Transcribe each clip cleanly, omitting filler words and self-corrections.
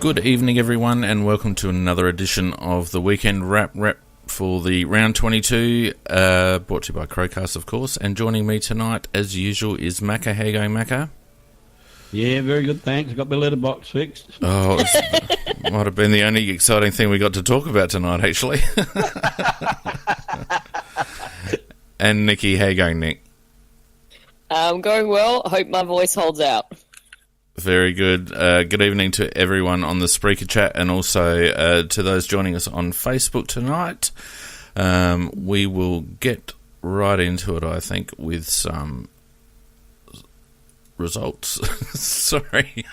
Good evening, everyone, and welcome to another edition of the Weekend Wrap for the Round 22, brought to you by CrowCast, of course. And joining me tonight, as usual, is Macca. How you going, Macca? Yeah, very good, thanks. Got my letterbox fixed. Oh, it might have been the only exciting thing we got to talk about tonight, actually. And Nikki, how you going, Nick? I'm going well. I hope my voice holds out. Very good. Good evening to everyone on the Spreaker chat and also to those joining us on Facebook tonight. We will get right into it, I think, with some results. Sorry.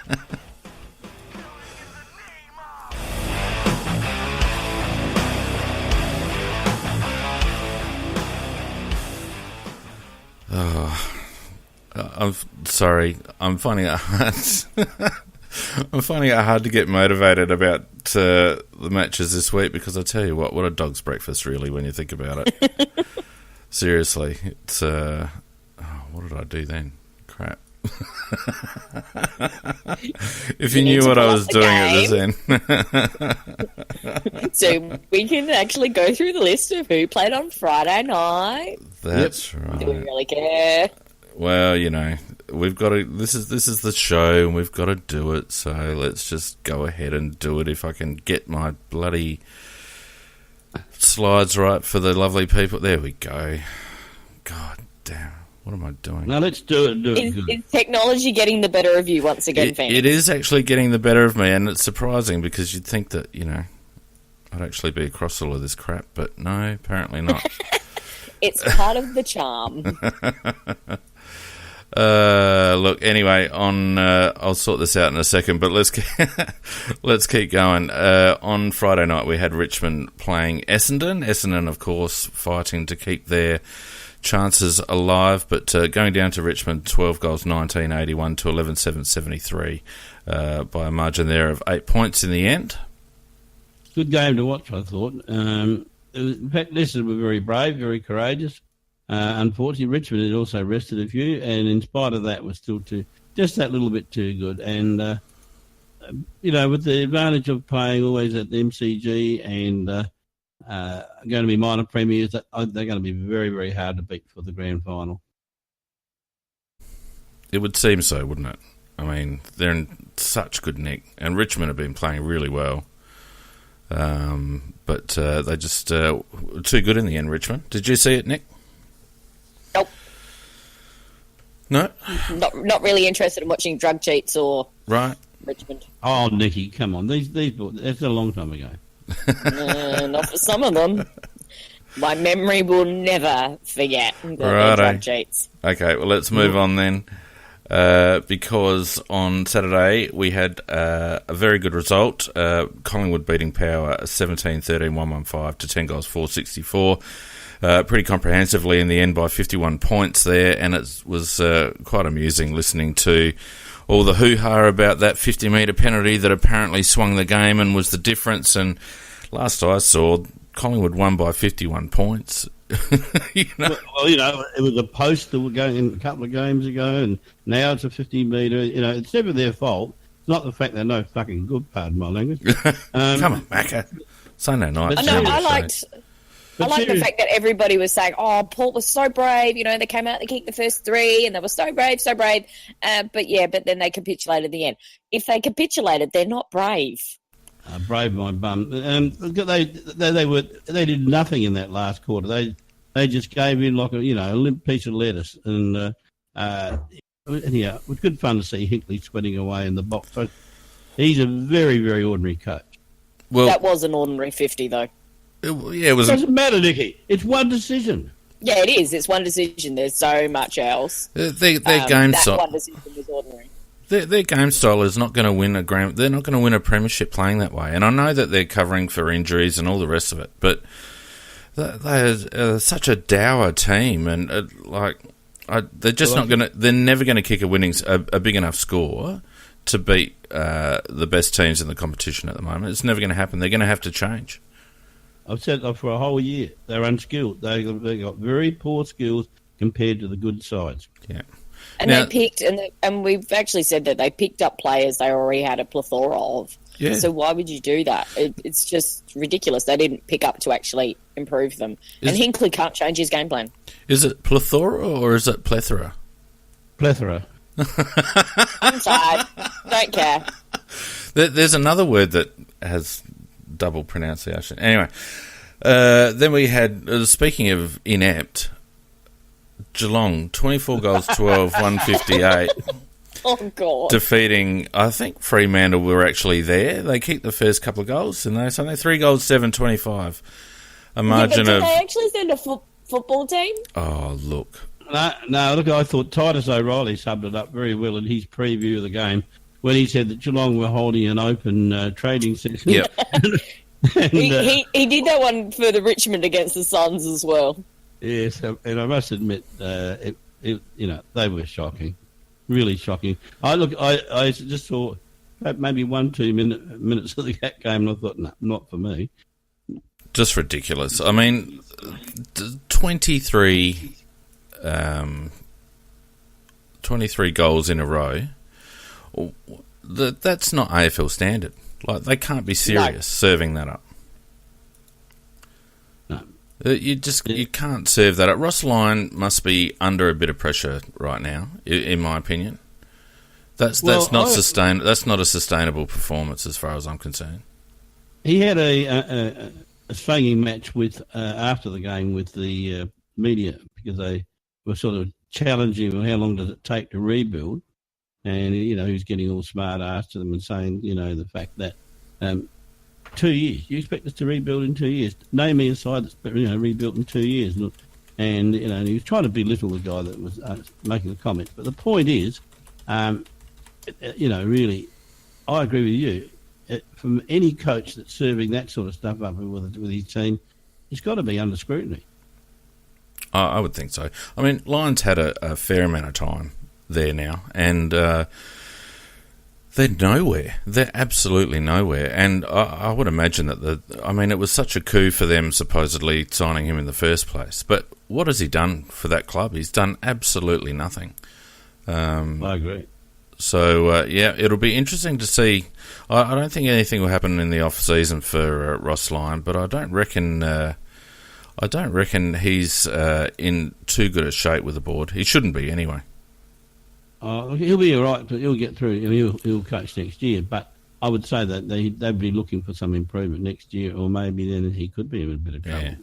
I'm sorry. I'm finding it hard. I'm finding it hard to get motivated about the matches this week because I tell you what a dog's breakfast really when you think about it. Seriously, it's what did I do then? Crap. If you knew what I was doing at this end. So we can actually go through the list of who played on Friday night. That's right. Do we really care? Well, you know, we've got to. This is the show, and we've got to do it. So let's just go ahead and do it. If I can get my bloody slides right for the lovely people. There we go. God damn, what am I doing? Now let's do it. Is technology getting the better of you once again, Feenix? It is actually getting the better of me, and it's surprising because you'd think that I'd actually be across all of this crap, but no, apparently not. It's part of the charm. Look, anyway, I'll sort this out in a second, but let's keep going. On Friday night, we had Richmond playing Essendon. Essendon, of course, fighting to keep their chances alive, but going down to Richmond, 12 goals, 1981 to 11-7-73, by a margin there of 8 points in the end. Good game to watch, I thought. In fact, Essendon were very brave, very courageous. Unfortunately, Richmond had also rested a few, and in spite of that, was still just that little bit too good. And with the advantage of playing always at the MCG and going to be minor premiers, they're going to be very, very hard to beat for the grand final. It would seem so, wouldn't it? I mean, they're in such good nick, and Richmond have been playing really well. But they just were too good in the end, Richmond. Did you see it, Nick? Nope. No? Not really interested in watching drug cheats or Richmond. Oh, Nikki, come on. These that's a long time ago. Not for some of them. My memory will never forget the drug cheats. Okay, well, let's move on then. Because on Saturday we had a very good result. Collingwood beating Power 17-13-115 to 10 goals 464. Pretty comprehensively in the end by 51 points there, and it was quite amusing listening to all the hoo-ha about that 50-metre penalty that apparently swung the game and was the difference. And last I saw, Collingwood won by 51 points. Well, it was a post that were going in a couple of games ago, and now it's a 50-metre. It's never their fault. It's not the fact they're no fucking good, pardon my language. Come on, Macca. Sunday night. I like the fact that everybody was saying, oh, Port was so brave. They came out, they kicked the first three, and they were so brave, so brave. But then they capitulated at the end. If they capitulated, they're not brave. Brave my bum. They did nothing in that last quarter. They just gave in like a limp piece of lettuce. And anyhow, it was good fun to see Hinkley sweating away in the box. So he's a very, very ordinary coach. Well, that was an ordinary 50, though. It was. It doesn't matter, Nicky. It's one decision. Yeah, it is. It's one decision. There's so much else. Their game style. That one decision was ordinary. Their game style is not going to win they're not going to win a premiership playing that way. And I know that they're covering for injuries and all the rest of it, but they're such a dour team, and they're just not going to. They're never going to kick a big enough score to beat the best teams in the competition at the moment. It's never going to happen. They're going to have to change. I've said that for a whole year. They're unskilled. They got very poor skills compared to the good sides. Yeah. And they picked, and we've actually said that they picked up players they already had a plethora of. Yeah. So why would you do that? It's just ridiculous. They didn't pick up to actually improve them. And Hinkley can't change his game plan. Is it plethora or is it plethora? Plethora. I'm tired. Don't care. There's another word that has double pronunciation. Anyway, then we had, speaking of inept, Geelong, 24 goals, 12, 158. Oh, God. Defeating, I think Fremantle were actually there. They kicked the first couple of goals, and they something 3 goals, 7-25. A margin did of. they actually send a football team? Oh, look. No, look, I thought Titus O'Reilly subbed it up very well in his preview of the game when he said that Geelong were holding an open trading session. Yep. And, he did that one for the Richmond against the Suns as well. Yes, and I must admit, they were shocking, really shocking. I just saw maybe 1-2 minutes of the game, and I thought, no, not for me. Just ridiculous. I mean, 23 goals in a row. That's not AFL standard. Like, they can't be serious serving that up. No. You can't serve that up. Ross Lyon must be under a bit of pressure right now, in my opinion. That's not a sustainable performance as far as I'm concerned. He had a slanging match with after the game with the media because they were sort of challenging him, how long does it take to rebuild? And, he was getting all smart-ass to them and saying, the fact that 2 years, you expect us to rebuild in 2 years? Name me a side that's rebuilt in 2 years. And, he was trying to belittle the guy that was making the comment. But the point is, really, I agree with you. From any coach that's serving that sort of stuff up with his team, he's got to be under scrutiny. I would think so. I mean, Lions had a fair amount of time there now, and they're nowhere. They're absolutely nowhere. And I would imagine that it was such a coup for them supposedly signing him in the first place. But what has he done for that club? He's done absolutely nothing. I agree. So, it'll be interesting to see. I don't think anything will happen in the off-season for Ross Lyon, but I don't reckon he's in too good a shape with the board. He shouldn't be, anyway. He'll be all right, but he'll get through. He'll coach next year, but I would say that they'd be looking for some improvement next year, or maybe then he could be in a bit of trouble. Yeah.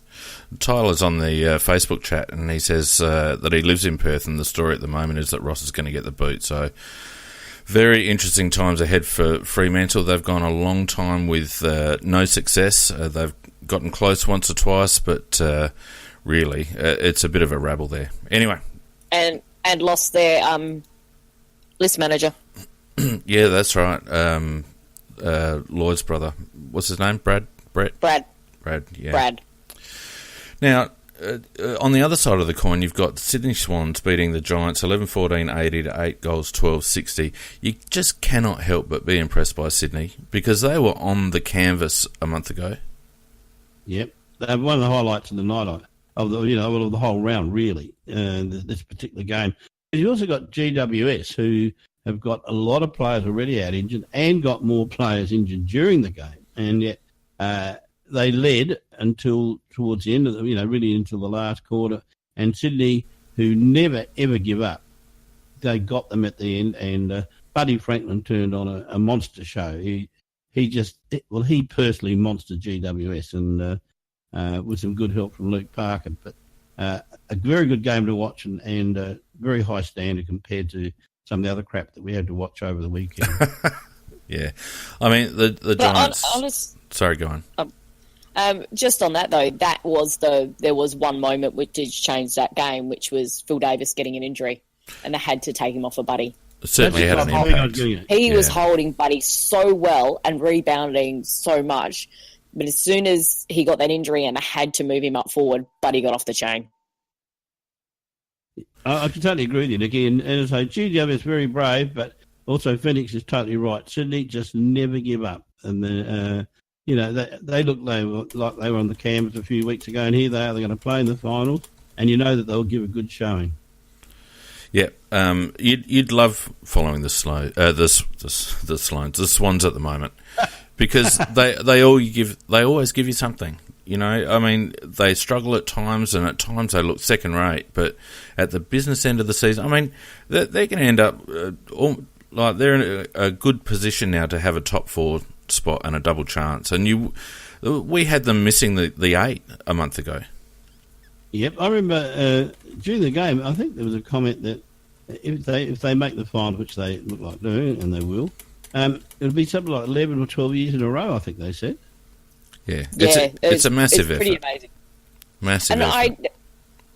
Tyler's on the Facebook chat, and he says that he lives in Perth, and the story at the moment is that Ross is going to get the boot. So, very interesting times ahead for Fremantle. They've gone a long time with no success. They've gotten close once or twice, but really, it's a bit of a rabble there. Anyway. And lost their list manager. Yeah, that's right. Lloyd's brother. What's his name? Brad? Brett? Brad, yeah. Brad. Now, on the other side of the coin, you've got Sydney Swans beating the Giants 11-14-80 to 8 goals, 12-60. You just cannot help but be impressed by Sydney because they were on the canvas a month ago. Yep. They one of the highlights of the night of the whole round, really, this particular game. And you've also got GWS, who have got a lot of players already out injured and got more players injured during the game. And yet they led until towards the end of really until the last quarter. And Sydney, who never, ever give up, they got them at the end. And Buddy Franklin turned on a monster show. He personally monstered GWS and with some good help from Luke Parker. But a very good game to watch and a very high standard compared to some of the other crap that we had to watch over the weekend. Yeah. I mean, the Giants... Sorry, go on. Just on that, though, there was one moment which did change that game, which was Phil Davis getting an injury, and they had to take him off of Buddy. It certainly had an impact. He was holding Buddy so well and rebounding so much, but as soon as he got that injury and they had to move him up forward, Buddy got off the chain. I can totally agree with you, Nikki. And as I say, GW is very brave, but also Feenix is totally right. Sydney just never give up. And they look like they were on the canvas a few weeks ago, and here they are. They're going to play in the finals, and you know that they'll give a good showing. Yeah, you'd love following the Swans at the moment because they always give you something. You know, I mean, they struggle at times, and at times they look second rate. But at the business end of the season, I mean, they're going to end up they're in a good position now to have a top 4 spot and a double chance. And we had them missing the 8 a month ago. Yep, I remember during the game, I think there was a comment that if they make the final, which they look like doing, and they will, it'll be something like 11 or 12 years in a row, I think they said. Yeah, it's a massive effort. It's pretty amazing. Massive effort.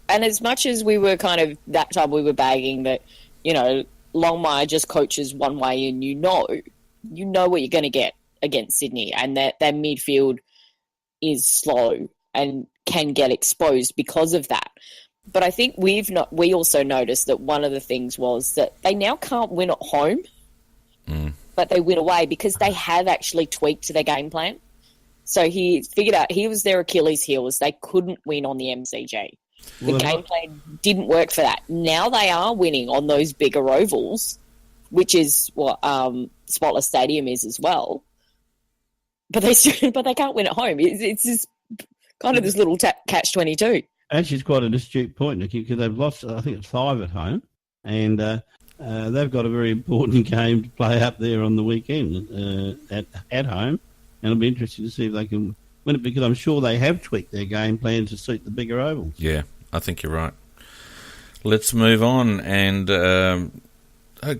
And as much as we were kind of, that time we were bagging that, you know, Longmire just coaches one way, and you know what you're going to get against Sydney, and that their midfield is slow and can get exposed because of that. But I think we also noticed that one of the things was that they now can't win at home, but they win away because they have actually tweaked their game plan. So he figured out he was their Achilles heel, is they couldn't win on the MCG. The game plan didn't work for that. Now they are winning on those bigger ovals, which is what Spotless Stadium is as well. But they can't win at home. It's just kind of this little catch-22. Actually, it's quite an astute point, Nikki, because they've lost, I think it's 5 at home, and they've got a very important game to play up there on the weekend at home, and it'll be interesting to see if they can win it, because I'm sure they have tweaked their game plan to suit the bigger ovals. Yeah, I think you're right. Let's move on, and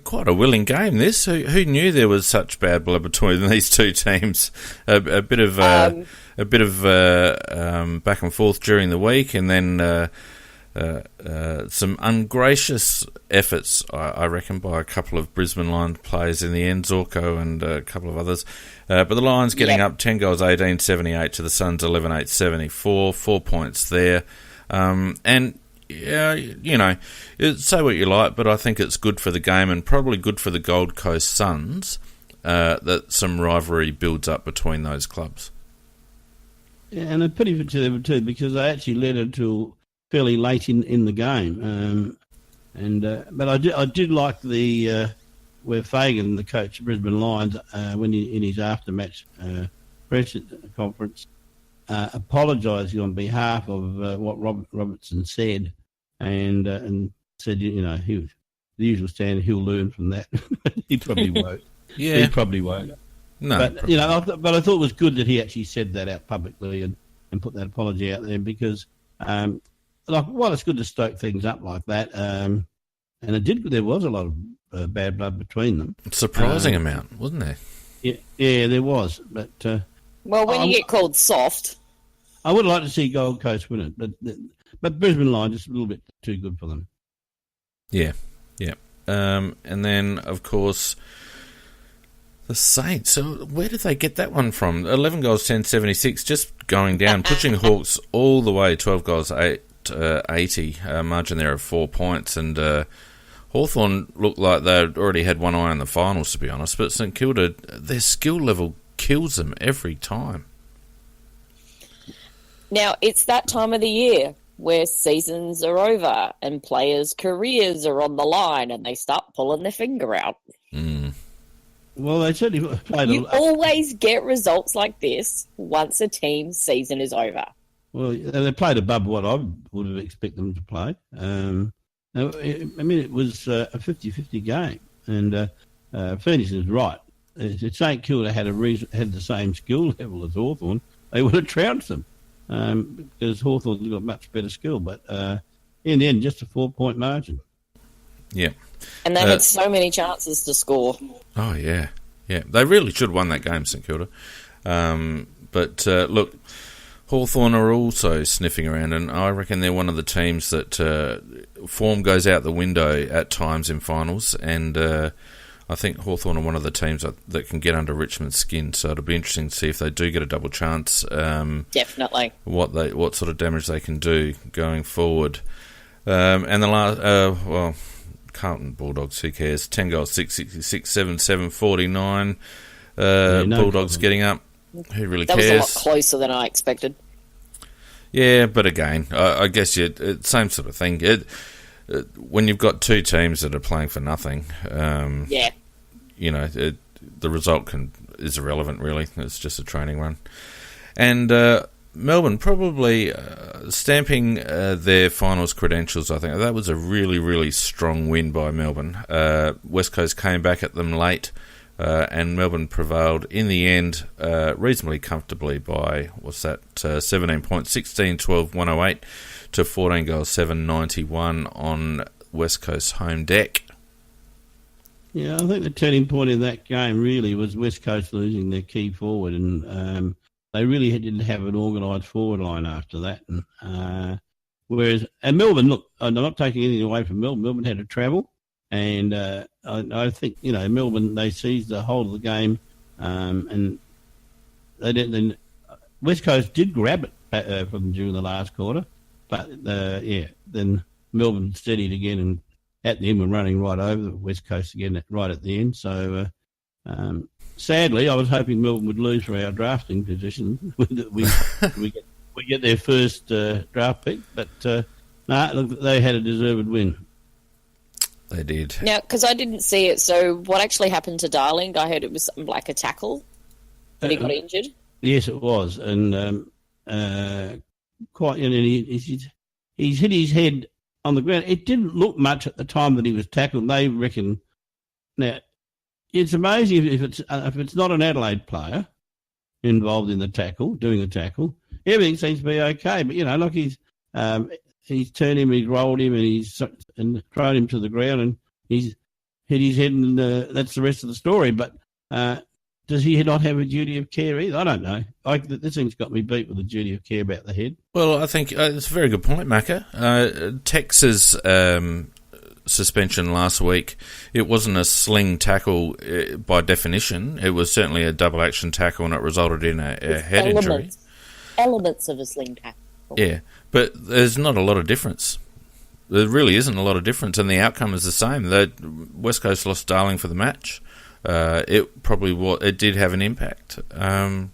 quite a willing game this. Who knew there was such bad blood between these two teams? A bit of back and forth during the week, and then some ungracious efforts, I reckon, by a couple of Brisbane Lions players in the end, Zorko and a couple of others. But the Lions getting up 10 goals, 18-78 to the Suns, 11-8-74, 4 points there. And yeah, you know, say what you like, but I think it's good for the game, and probably good for the Gold Coast Suns, that some rivalry builds up between those clubs. Yeah, and a pity for them too, because they actually led until fairly late in the game. But I did like the where Fagan, the coach of Brisbane Lions, when in his after-match press conference, apologising on behalf of what Robertson said, and said, you know, the usual standard, he'll learn from that. He probably won't. Yeah, he probably won't. No, but you know, I thought it was good that he actually said that out publicly and put that apology out there, because while it's good to stoke things up like that, and there was a lot of bad blood between them. Surprising amount, wasn't there? Yeah, there was. But well, when you get called soft, I would like to see Gold Coast win it, but Brisbane Lions is a little bit too good for them. Yeah. And then, of course, the Saints. So where did they get that one from? 11 goals, 10-76, just going down, pushing Hawks all the way, 12 goals, 80, margin there of 4 points. And Hawthorn looked like they'd already had one eye on the finals, to be honest. But St Kilda, their skill level kills them every time. Now, it's that time of the year where seasons are over and players' careers are on the line and they start pulling their finger out. Well, they certainly played. You always get results like this once a team's season is over. Well, they played above what I would have expected them to play. I mean, it was a 50-50 game, and Feenix is right. If St Kilda had the same skill level as Hawthorn, they would have trounced them, because Hawthorn's got much better skill. But in the end, just a 4-point margin. Yeah. And they had so many chances to score. Oh, yeah. Yeah, they really should have won that game, St Kilda. But look, Hawthorn are also sniffing around, and I reckon they're one of the teams that form goes out the window at times in finals, and I think Hawthorn are one of the teams that can get under Richmond's skin, so it'll be interesting to see if they do get a double chance. Definitely. What sort of damage they can do going forward. And the last, Carlton Bulldogs, who cares? 10 goals, 666, 7-7, 49. Bulldogs getting up. Who really cares? That was a lot closer than I expected. Yeah, but again, I guess same sort of thing. When you've got two teams that are playing for nothing, you know, the result can is irrelevant, really. It's just a training run. And Melbourne probably stamping their finals credentials, I think. That was a really, really strong win by Melbourne. West Coast came back at them late, and Melbourne prevailed in the end reasonably comfortably by, 17 points, 16-12, 108 to 14 goals, 791 on West Coast's home deck. Yeah, I think the turning point in that game really was West Coast losing their key forward, and they really didn't have an organised forward line after that. And whereas Melbourne, look, I'm not taking anything away from Melbourne. Melbourne had to travel, and I think Melbourne, they seized the hold of the game, and they didn't. Then West Coast did grab it from them during the last quarter, but then Melbourne steadied again, and at the end were running right over the West Coast again right at the end. So sadly, I was hoping Melbourne would lose for our drafting position. we get their first draft pick, but look, they had a deserved win. They did. Now, because I didn't see it, so what actually happened to Darling? I heard it was something like a tackle, but he got injured. Yes, it was, and he's hit his head on the ground. It didn't look much at the time that he was tackled. They reckon now. It's amazing if it's not an Adelaide player involved in the tackle, doing the tackle, everything seems to be okay. But like he's turned him, he's rolled him, and he's thrown him to the ground, and he's hit his head, and that's the rest of the story. But does he not have a duty of care either? I don't know. This thing's got me beat with a duty of care about the head. Well, I think it's a very good point, Macca. Texas suspension last week, it wasn't a sling tackle by definition. It was certainly a double action tackle, and it resulted in a head injury. Elements of a sling tackle. Yeah, but there's not a lot of difference. There really isn't a lot of difference, and the outcome is the same. The West Coast lost Darling for the match. It did have an impact. It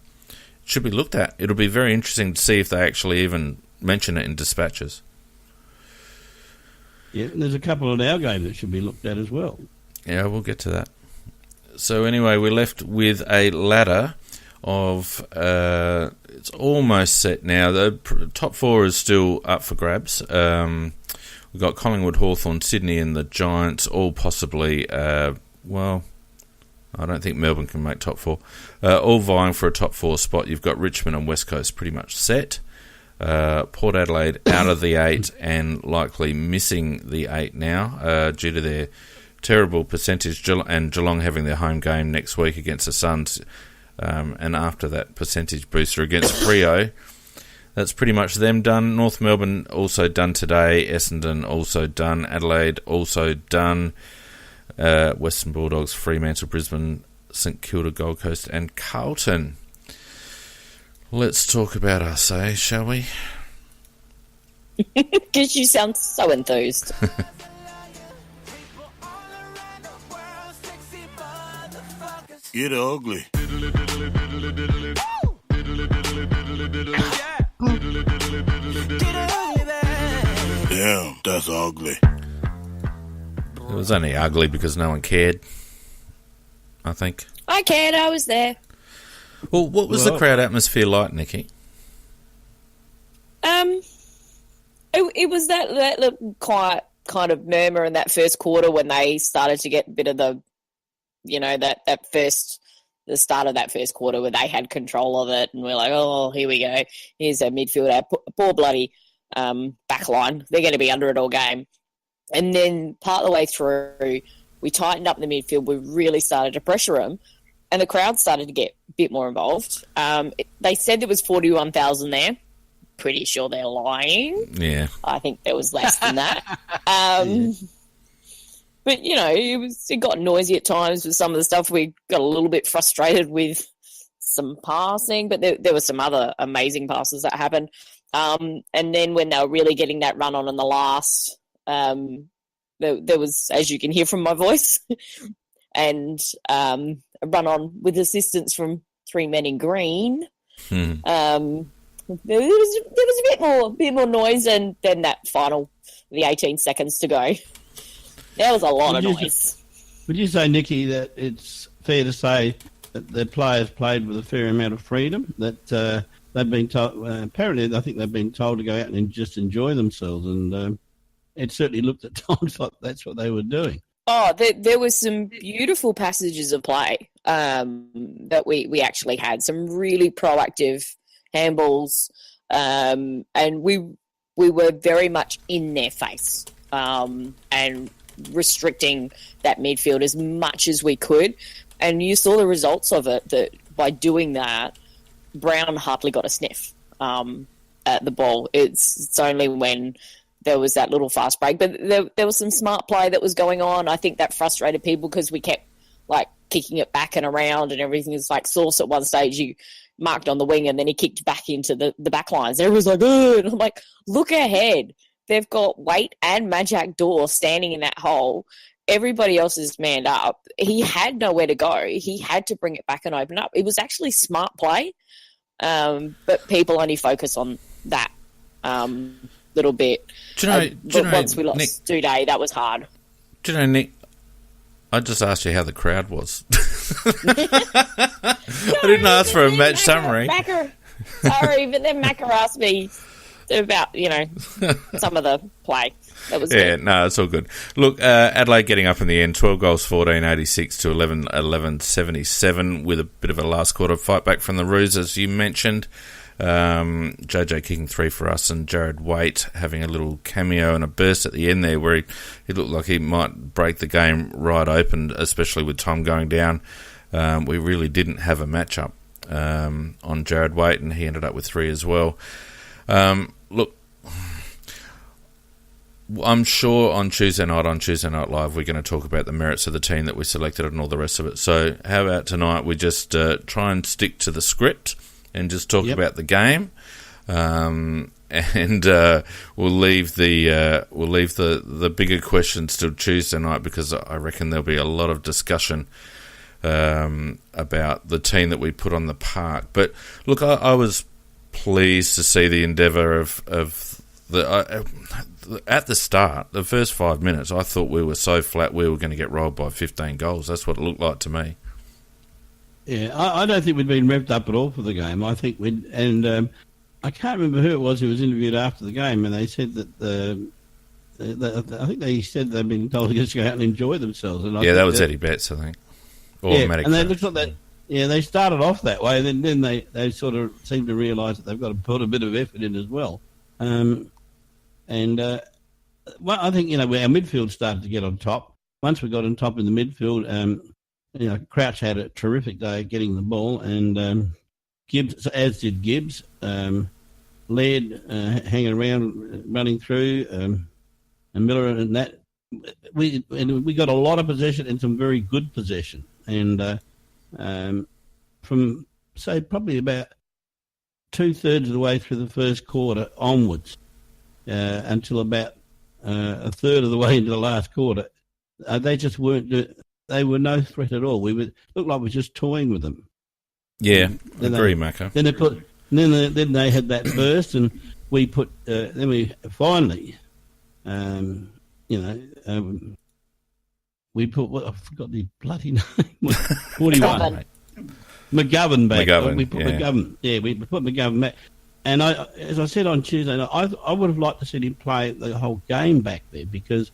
should be looked at. It'll be very interesting to see if they actually even mention it in dispatches. Yeah, and there's a couple in our game that should be looked at as well. Yeah, we'll get to that. So anyway, we're left with a ladder of... it's almost set now. The top four is still up for grabs. We've got Collingwood, Hawthorn, Sydney and the Giants, all possibly... I don't think Melbourne can make top four. All vying for a top four spot. You've got Richmond and West Coast pretty much set. Port Adelaide out of the 8 and likely missing the 8 now due to their terrible percentage, and Geelong having their home game next week against the Suns, and after that percentage booster against Freo. That's pretty much them done. North Melbourne also done today. Essendon also done. Adelaide also done. Western Bulldogs, Fremantle, Brisbane, St Kilda, Gold Coast and Carlton. Let's talk about us, shall we? Because you sound so enthused. Get ugly. Damn, that's ugly. It was only ugly because no one cared, I think. I cared, I was there. Well, what was the crowd atmosphere like, Nikki? It was that little quiet kind of murmur in that first quarter when they started to get a bit of the, the start of that first quarter where they had control of it, and we're like, oh, here we go. Here's our midfield, our poor bloody back line. They're going to be under it all game. And then part of the way through, we tightened up the midfield. We really started to pressure them, and the crowd started to get a bit more involved. They said there was 41,000 there. Pretty sure they're lying. Yeah. I think there was less than that. But, it got noisy at times with some of the stuff. We got a little bit frustrated with some passing, but there were some other amazing passes that happened. And then when they were really getting that run on in the last, there was, as you can hear from my voice, and a run on with assistance from three men in green. There was a bit more noise, and then that final, the 18 seconds to go. There was a lot of noise. Would you say, Nikki, that it's fair to say that the players played with a fair amount of freedom. That they've been told. Apparently, I think they've been told to go out and just enjoy themselves, and it certainly looked at times like that's what they were doing. Oh, there was some beautiful passages of play that we actually had. Some really proactive handballs, and we were very much in their face and restricting that midfield as much as we could. And you saw the results of it, that by doing that, Brown hardly got a sniff at the ball. It's only when there was that little fast break. But there was some smart play that was going on. I think that frustrated people because we kept, like, kicking it back and around and everything. It's like Sauce at one stage, you marked on the wing and then he kicked back into the back lines. Everyone's like, oh, and I'm like, look ahead. They've got Waite and Majak Dor standing in that hole. Everybody else is manned up. He had nowhere to go. He had to bring it back and open up. It was actually smart play, but people only focus on that little bit. Once we lost Duday, that was hard. Do you know, Nick, I just asked you how the crowd was. I didn't ask for a match summary. Sorry, but then Macca asked me about, some of the play. That was good. No, it's all good. Look, Adelaide getting up in the end, 12 goals, 14-86 to 11-77 with a bit of a last quarter fight back from the Roos, as you mentioned. JJ kicking 3 for us and Jared Waite having a little cameo and a burst at the end there where he looked like he might break the game right open, especially with time going down. We really didn't have a matchup on Jared Waite, and he ended up with 3 as well. Look, I'm sure on Tuesday Night Live, we're going to talk about the merits of the team that we selected and all the rest of it. So how about tonight we just try and stick to the script and just talk about the game, and we'll leave the bigger questions till Tuesday night, because I reckon there'll be a lot of discussion about the team that we put on the park. But look, I was pleased to see the endeavour of the at the start, the first 5 minutes. I thought we were so flat we were going to get rolled by 15 goals. That's what it looked like to me. Yeah, I don't think we'd been revved up at all for the game. I think I can't remember who it was who was interviewed after the game, and they said that I think they said they'd been told to just go out and enjoy themselves. And that was Eddie Betts, I think. And they looked like that. Yeah, they started off that way, and then they sort of seemed to realise that they've got to put a bit of effort in as well. Well, I think our midfield started to get on top. Once we got on top in the midfield, Crouch had a terrific day getting the ball, and Gibbs, as did Gibbs, led, hanging around, running through, and Miller and that. We got a lot of possession and some very good possession, and from say probably about 2/3 of the way through the first quarter onwards, until about a third of the way into the last quarter, they just weren't. They were no threat at all. We looked like we were just toying with them. Yeah, agree, Macca. Then they had that burst, and we put. Then we finally, we put. I forgot the bloody name. 41. McGovern back. We put McGovern. Yeah, we put McGovern back. And as I said on Tuesday night, I would have liked to see him play the whole game back there, because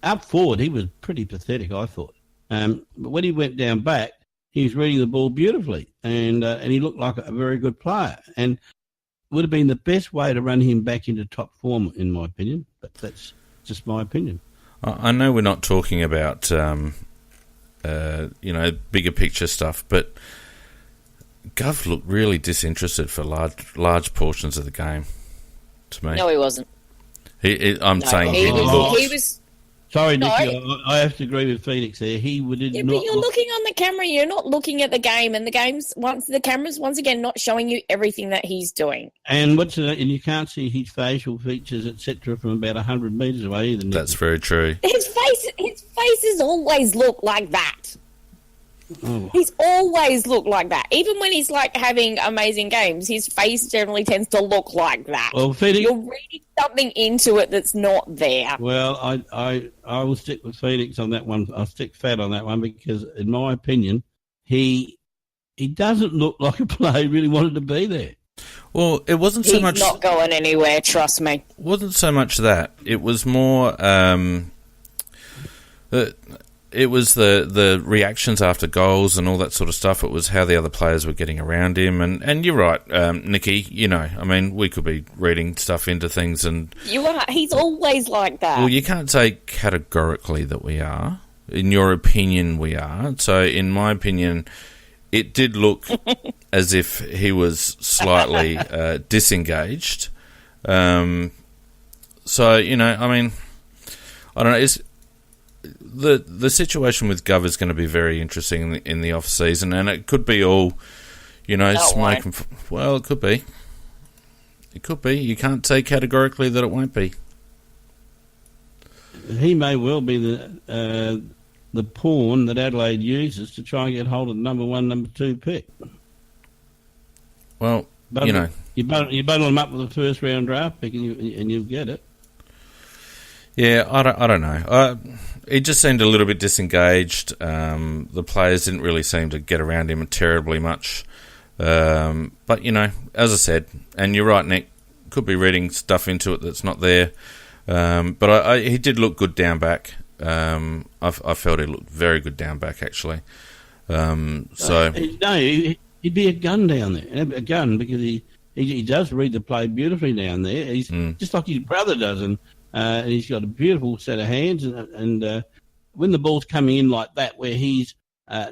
up forward he was pretty pathetic, I thought. But when he went down back, he was reading the ball beautifully, and he looked like a very good player, and would have been the best way to run him back into top form, in my opinion. But that's just my opinion. I know we're not talking about bigger picture stuff, but Gov looked really disinterested for large portions of the game, to me. No, he wasn't. He was. Sorry, Nikki, I have to agree with Feenix there. He would not. But you're looking on the camera. You're not looking at the game, and the camera's once again not showing you everything that he's doing. And you can't see his facial features, etc., from about 100 metres away either. That's very true. His faces always look like that. Oh. He's always looked like that. Even when he's having amazing games, his face generally tends to look like that. Well, you're reading something into it that's not there. Well, I will stick with Feenix on that one. I'll stick fat on that one, because in my opinion, he doesn't look like a player who really wanted to be there. Well, it wasn't so He's much. not going anywhere, trust me. Wasn't so much that. It was more. It was the reactions after goals and all that sort of stuff. It was how the other players were getting around him. And you're right, Nikki. You know, I mean, we could be reading stuff into things, and He's always like that. well, you can't say categorically that we are. In your opinion, we are. So, in my opinion, it did look as if he was slightly disengaged. So, you know, I mean, I don't know. The situation with Gov is going to be very interesting in the off season, and it could be all, you know, smoke and well, it could be. It could be. You can't say categorically that it won't be. He may well be the pawn that Adelaide uses to try and get hold of the number 1, number 2 pick. Well, you know, you bundle him up with a first round draft pick, and you'll get it. Yeah, I don't know. He just seemed a little bit disengaged. The players didn't really seem to get around him terribly much. But, you know, as I said, and you're right, Nick, could be reading stuff into it that's not there. But he did look good down back. I felt he looked very good down back, actually. So he'd be a gun down there, a gun, because he does read the play beautifully down there. He's just like his brother does, and he's got a beautiful set of hands. And when the ball's coming in like that, where he's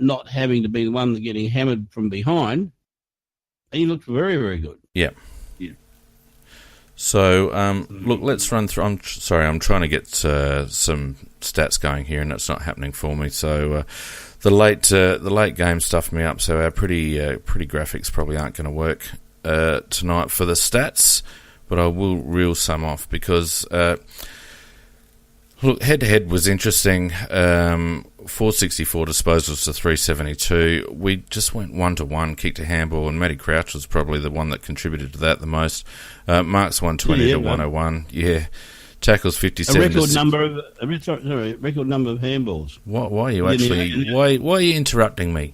not having to be the one that's getting hammered from behind, he looks very, very good. Yeah. So, look, let's run through. I'm trying to get some stats going here, and it's not happening for me. So, the late game stuffed me up. So our pretty graphics probably aren't going to work tonight for the stats, but I will reel some off because look, head to head was interesting. 464 disposals to 372. We just went 1-1, kicked a handball, and Matty Crouch was probably the one that contributed to that the most. Marks 120 to 101. Yeah, tackles 57. A record number of handballs. Why are you actually? Why are you interrupting me?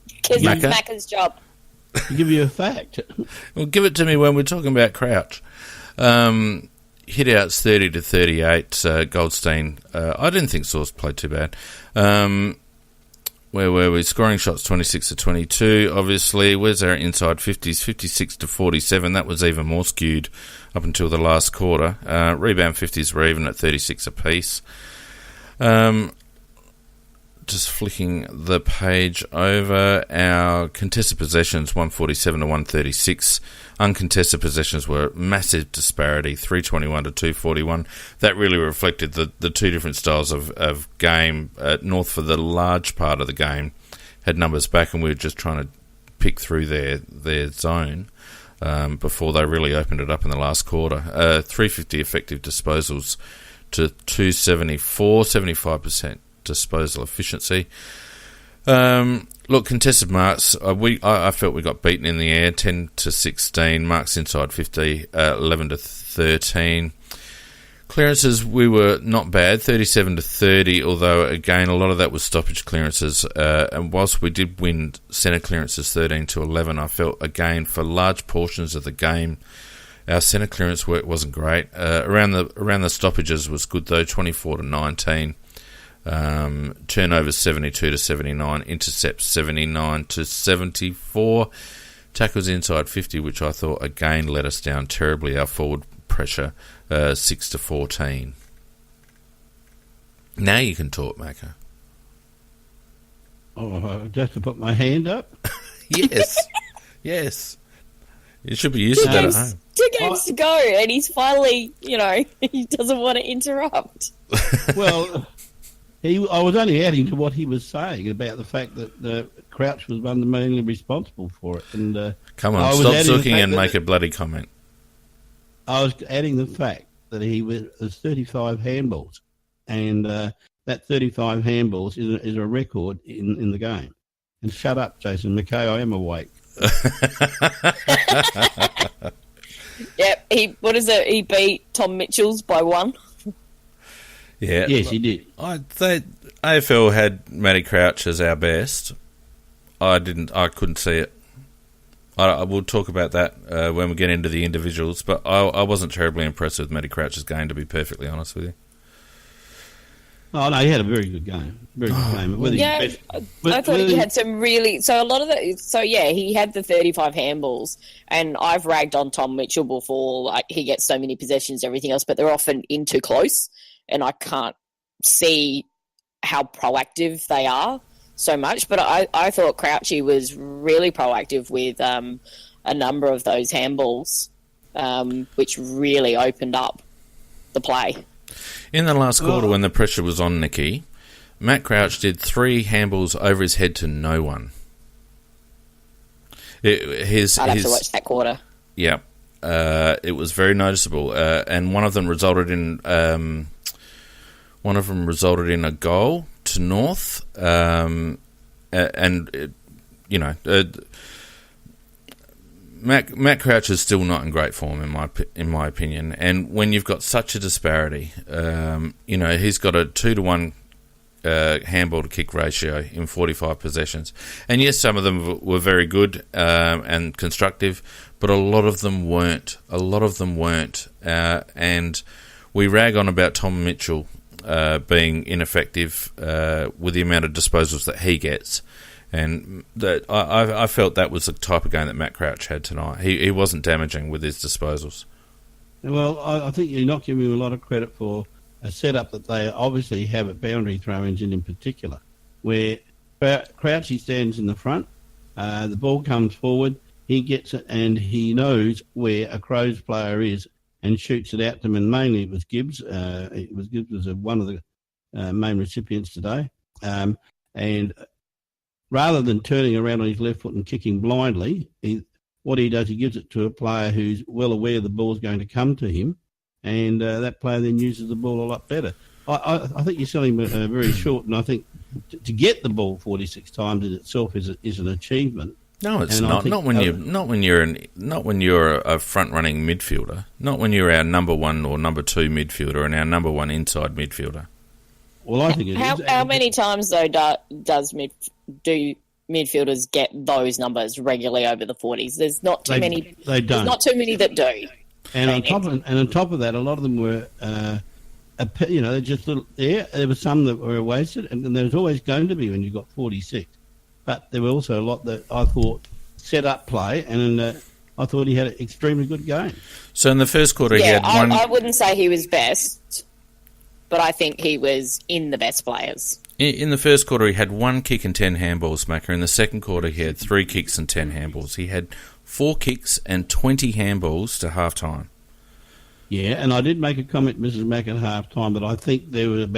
Because it's Macca's job. To give you a fact. Well, give it to me when we're talking about Crouch. Hit outs 30 to 38. Goldstein. I didn't think Sauce played too bad. Where were we? Scoring shots 26 to 22. Obviously, where's our inside 50s? 56 to 47. That was even more skewed up until the last quarter. Rebound 50s were even at 36 apiece. Just flicking the page over, our contested possessions 147 to 136. Uncontested possessions were massive disparity, 321 to 241. That really reflected the two different styles of game. North, for the large part of the game, had numbers back, and we were just trying to pick through their zone before they really opened it up in the last quarter. 350 effective disposals to 274, 75% disposal efficiency. Look, contested marks, I felt we got beaten in the air, 10 to 16. Marks inside 50, 11 to 13. Clearances, we were not bad, 37 to 30, although again a lot of that was stoppage clearances. And whilst we did win centre clearances 13 to 11, I felt again for large portions of the game our centre clearance work wasn't great. Around the stoppages was good though, 24 to 19. Turnovers 72 to 79, intercepts 79 to 74, tackles inside 50, which I thought again let us down terribly. Our forward pressure 6 to 14. Now you can talk, Macca. Oh, just to put my hand up. yes. You should be used to that at home. 2 games to go, and he's finally, he doesn't want to interrupt. Well. I was only adding to what he was saying about the fact that Crouch was fundamentally responsible for it. And come on, stop looking and make a bloody comment. I was adding the fact that he was 35 handballs, and that 35 handballs is a record in the game. And shut up, Jason McKay, I am awake. Yep, he beat Tom Mitchell's by 1. Yeah. Yes, he did. AFL had Matty Crouch as our best, I couldn't see it. I will talk about that when we get into the individuals, but I wasn't terribly impressed with Matty Crouch's game, to be perfectly honest with you. Oh, no, he had a very good game. Very good game. I thought he had some really... So a lot of the... So, yeah, he had the 35 handballs, and I've ragged on Tom Mitchell before, like, he gets so many possessions, everything else, but they're often in too close, and I can't see how proactive they are so much. But I thought Crouchy was really proactive with a number of those handballs, which really opened up the play. In the last quarter, when the pressure was on Nikki, Matt Crouch did 3 handballs over his head to no one. I'd have to watch that quarter. Yeah, it was very noticeable, and one of them resulted in a goal to North, Matt Crouch is still not in great form in my opinion, and when you've got such a disparity, he's got a 2-to-1 handball to kick ratio in 45 possessions, and yes, some of them were very good and constructive, but a lot of them weren't. And we rag on about Tom Mitchell being ineffective with the amount of disposals that he gets. And I felt that was the type of game that Matt Crouch had tonight. He wasn't damaging with his disposals. Well, I think you're not giving him a lot of credit for a setup that they obviously have at boundary throw-ins in particular, where Crouchy stands in the front, the ball comes forward, he gets it, and he knows where a Crows player is and shoots it out to him, and mainly it was Gibbs. Gibbs was one of the main recipients today. And rather than turning around on his left foot and kicking blindly, what he does, he gives it to a player who's well aware the ball's going to come to him, and that player then uses the ball a lot better. I think you're selling very short, and I think to get the ball 46 times in itself is an achievement. No, it's not. Not when you're a front running midfielder. Not when you're our number 1 or number 2 midfielder and our number 1 inside midfielder. Well, I think it is. How many times though do midfielders get those numbers regularly over the 40s? There's not too many. They don't. There's not too many that do. And on top of that, a lot of them were, they're just little. Yeah, there were some that were wasted, and there's always going to be when you've got 46. But there were also a lot that I thought set up play, and I thought he had an extremely good game. So in the first quarter, he had one. I wouldn't say he was best, but I think he was in the best players. In the first quarter, he had 1 kick and 10 handballs, Macca. In the second quarter, he had 3 kicks and 10 handballs. He had 4 kicks and 20 handballs to half-time. Yeah, and I did make a comment, Mrs. Mack, at half-time, that I think there was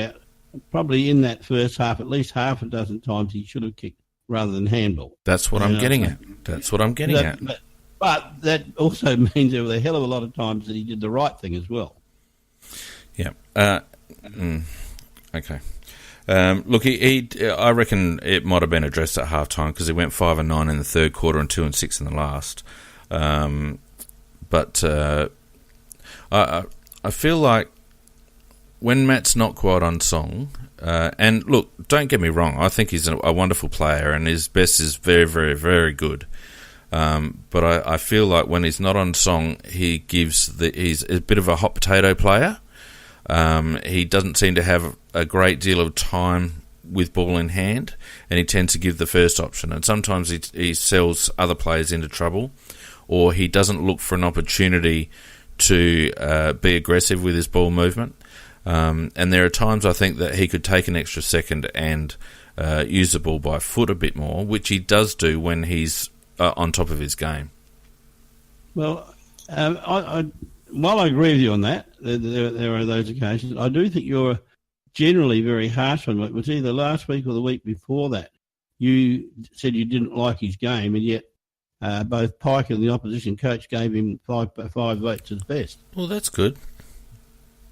probably in that first half, at least half a dozen times he should have kicked rather than handball. That's what I'm getting at. But that also means there were a hell of a lot of times that he did the right thing as well. Yeah. Okay. Look, I reckon it might have been addressed at half-time because he went 5 and 9 in the third quarter and 2 and 6 in the last. But I feel like when Matt's not quite on song, and look, don't get me wrong, I think he's a wonderful player and his best is very, very, very good. But I feel like when he's not on song, he's a bit of a hot potato player. He doesn't seem to have a great deal of time with ball in hand, and he tends to give the first option. And sometimes he sells other players into trouble, or he doesn't look for an opportunity to be aggressive with his ball movement. And there are times I think that he could take an extra second and use the ball by foot a bit more, which he does do when he's on top of his game. Well, while I agree with you on that, there are those occasions, I do think you're generally very harsh on him. It was either last week or the week before that. You said you didn't like his game, and yet both Pike and the opposition coach gave him five votes as best. Well, that's good.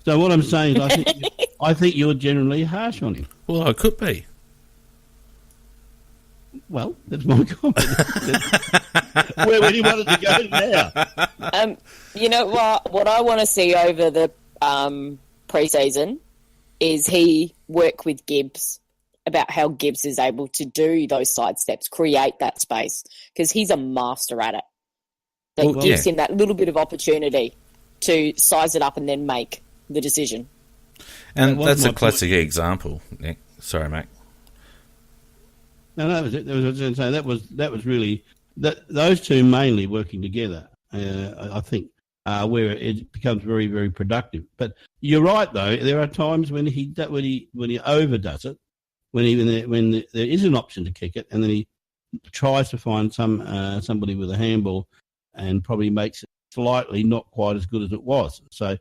So what I'm saying is I think you're generally harsh on him. Well, I could be. Well, that's my comment. Where do you want it to go now? You know what I want to see over the pre-season is he work with Gibbs about how Gibbs is able to do those side steps, create that space, because he's a master at it. That gives him that little bit of opportunity to size it up and then make the decision. And that's a classic example, Nick. Sorry, Mac. No, that was it. That was really those two mainly working together. I think where it becomes very, very productive. But you're right, though. There are times when he overdoes it, when there is an option to kick it, and then he tries to find somebody with a handball, and probably makes it slightly not quite as good as it was. So,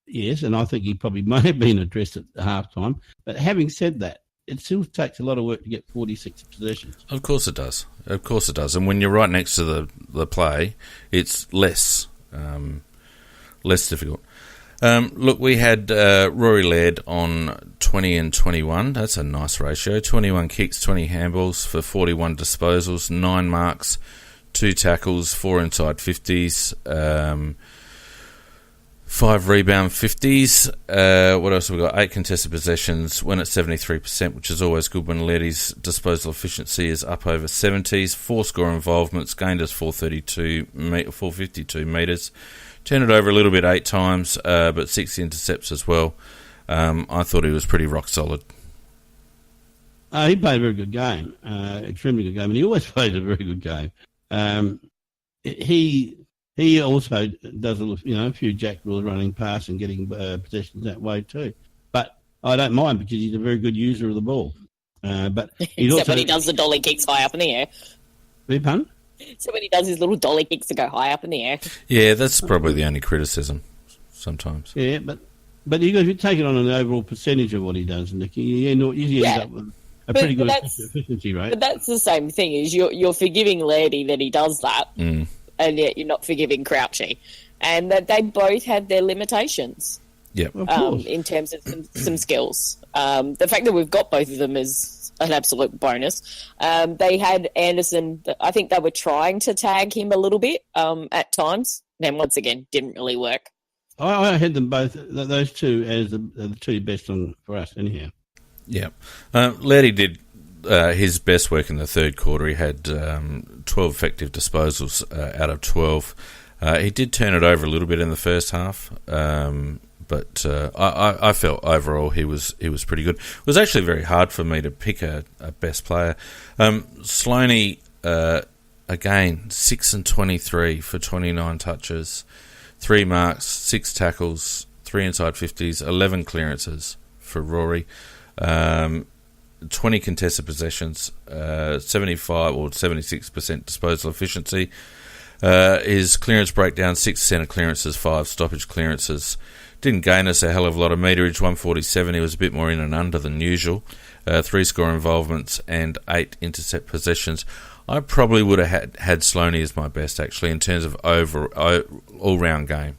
yes, and I think he probably may have been addressed at halftime. But having said that, it still takes a lot of work to get 46 possessions. Of course it does. And when you're right next to the play, it's less difficult. Look, we had Rory Laird on 20 and 21. That's a nice ratio. 21 kicks, 20 handballs for 41 disposals, 9 marks, 2 tackles, 4 inside 50s, 5 rebound 50s. What else have we got? 8 contested possessions, went at 73%, which is always good when Lairdy's disposal efficiency is up over 70s. 4 score involvements, gained us 452 metres. Turned it over a little bit 8 times, but 6 intercepts as well. I thought he was pretty rock solid. He played a very good game, extremely good game, and he always plays a very good game. He also does a few jack rules running past and getting possessions that way too. But I don't mind because he's a very good user of the ball. But except when he does the dolly kicks high up in the air. Pardon? So when he does his little dolly kicks that go high up in the air. Yeah, that's probably the only criticism sometimes. Yeah, but if you take it on an overall percentage of what he does, Nicky, he usually ends up with a pretty good efficiency rate. But that's the same thing, is you're forgiving Lairdy that he does that. And yet you're not forgiving Crouchy. And that they both have their limitations. Yep. In terms of some skills. The fact that we've got both of them is an absolute bonus. They had Anderson, I think they were trying to tag him a little bit at times. And once again, didn't really work. I had them both, those two, as the two best for us anyhow. Yeah. Lairdy did his best work in the third quarter. He had 12 effective disposals out of 12. He did turn it over a little bit in the first half, but I felt overall he was pretty good. It was actually very hard for me to pick a best player. Sloaney, again, 6 and 23 for 29 touches, 3 marks, 6 tackles, 3 inside 50s, 11 clearances for Rory. 20 contested possessions, 75 or 76% disposal efficiency. His clearance breakdown, 6 centre clearances, 5 stoppage clearances. Didn't gain us a hell of a lot of meterage, 147. He was a bit more in and under than usual. 3 score involvements and 8 intercept possessions. I probably would have had Sloaney as my best, actually, in terms of all-round game.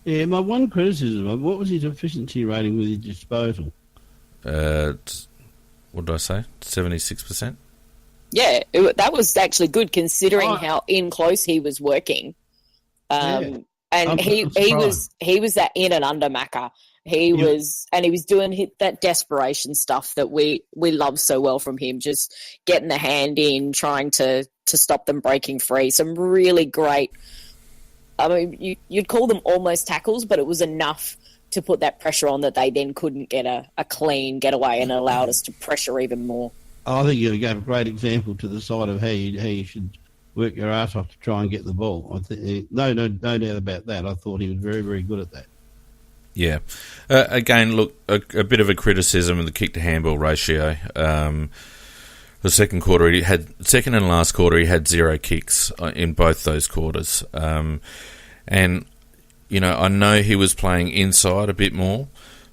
Yeah, my one criticism, what was his efficiency rating with his disposal? What did I say? 76%? Yeah, that was actually good considering how in close he was working. And he was that in and under Macca. He was doing that desperation stuff that we love so well from him, just getting the hand in, trying to stop them breaking free. Some really great, I mean, you'd call them almost tackles, but it was enough to put that pressure on that they then couldn't get a clean getaway and allowed us to pressure even more. I think you gave a great example to the side of how you should work your ass off to try and get the ball. No doubt about that. I thought he was very, very good at that. Yeah. Again, look, a bit of a criticism of the kick-to-handball ratio. The second and last quarter, he had 0 kicks in both those quarters. And, I know he was playing inside a bit more,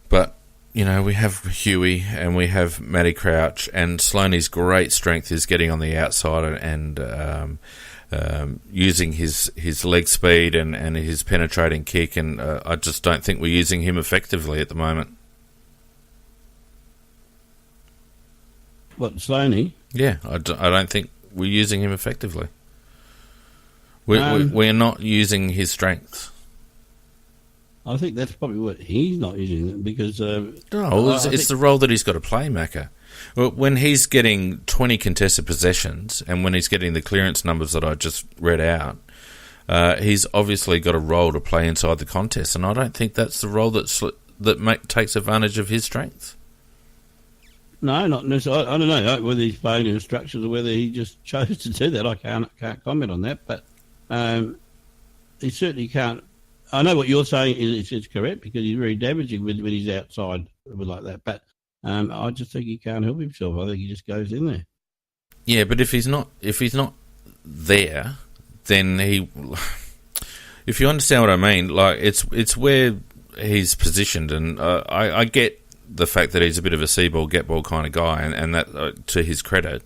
but, we have Huey and we have Matty Crouch, and Sloaney's great strength is getting on the outside and using his leg speed and his penetrating kick, and I just don't think we're using him effectively at the moment. What, Sloaney? Yeah, I don't think we're using him effectively. We're not using his strengths. I think that's probably what he's not using it because... it's the role that he's got to play, Macca. Well, when he's getting 20 contested possessions and when he's getting the clearance numbers that I just read out, he's obviously got a role to play inside the contest, and I don't think that's the role that takes advantage of his strengths. No, not necessarily. I don't know whether he's playing instructions or whether he just chose to do that. I can't comment on that, but he certainly can't. I know what you're saying is correct because he's very damaging when he's outside like that, but I just think he can't help himself. I think he just goes in there. Yeah, but if he's not there, then if you understand what I mean, like it's where he's positioned, and I get the fact that he's a bit of a see ball, get ball kind of guy, and that to his credit.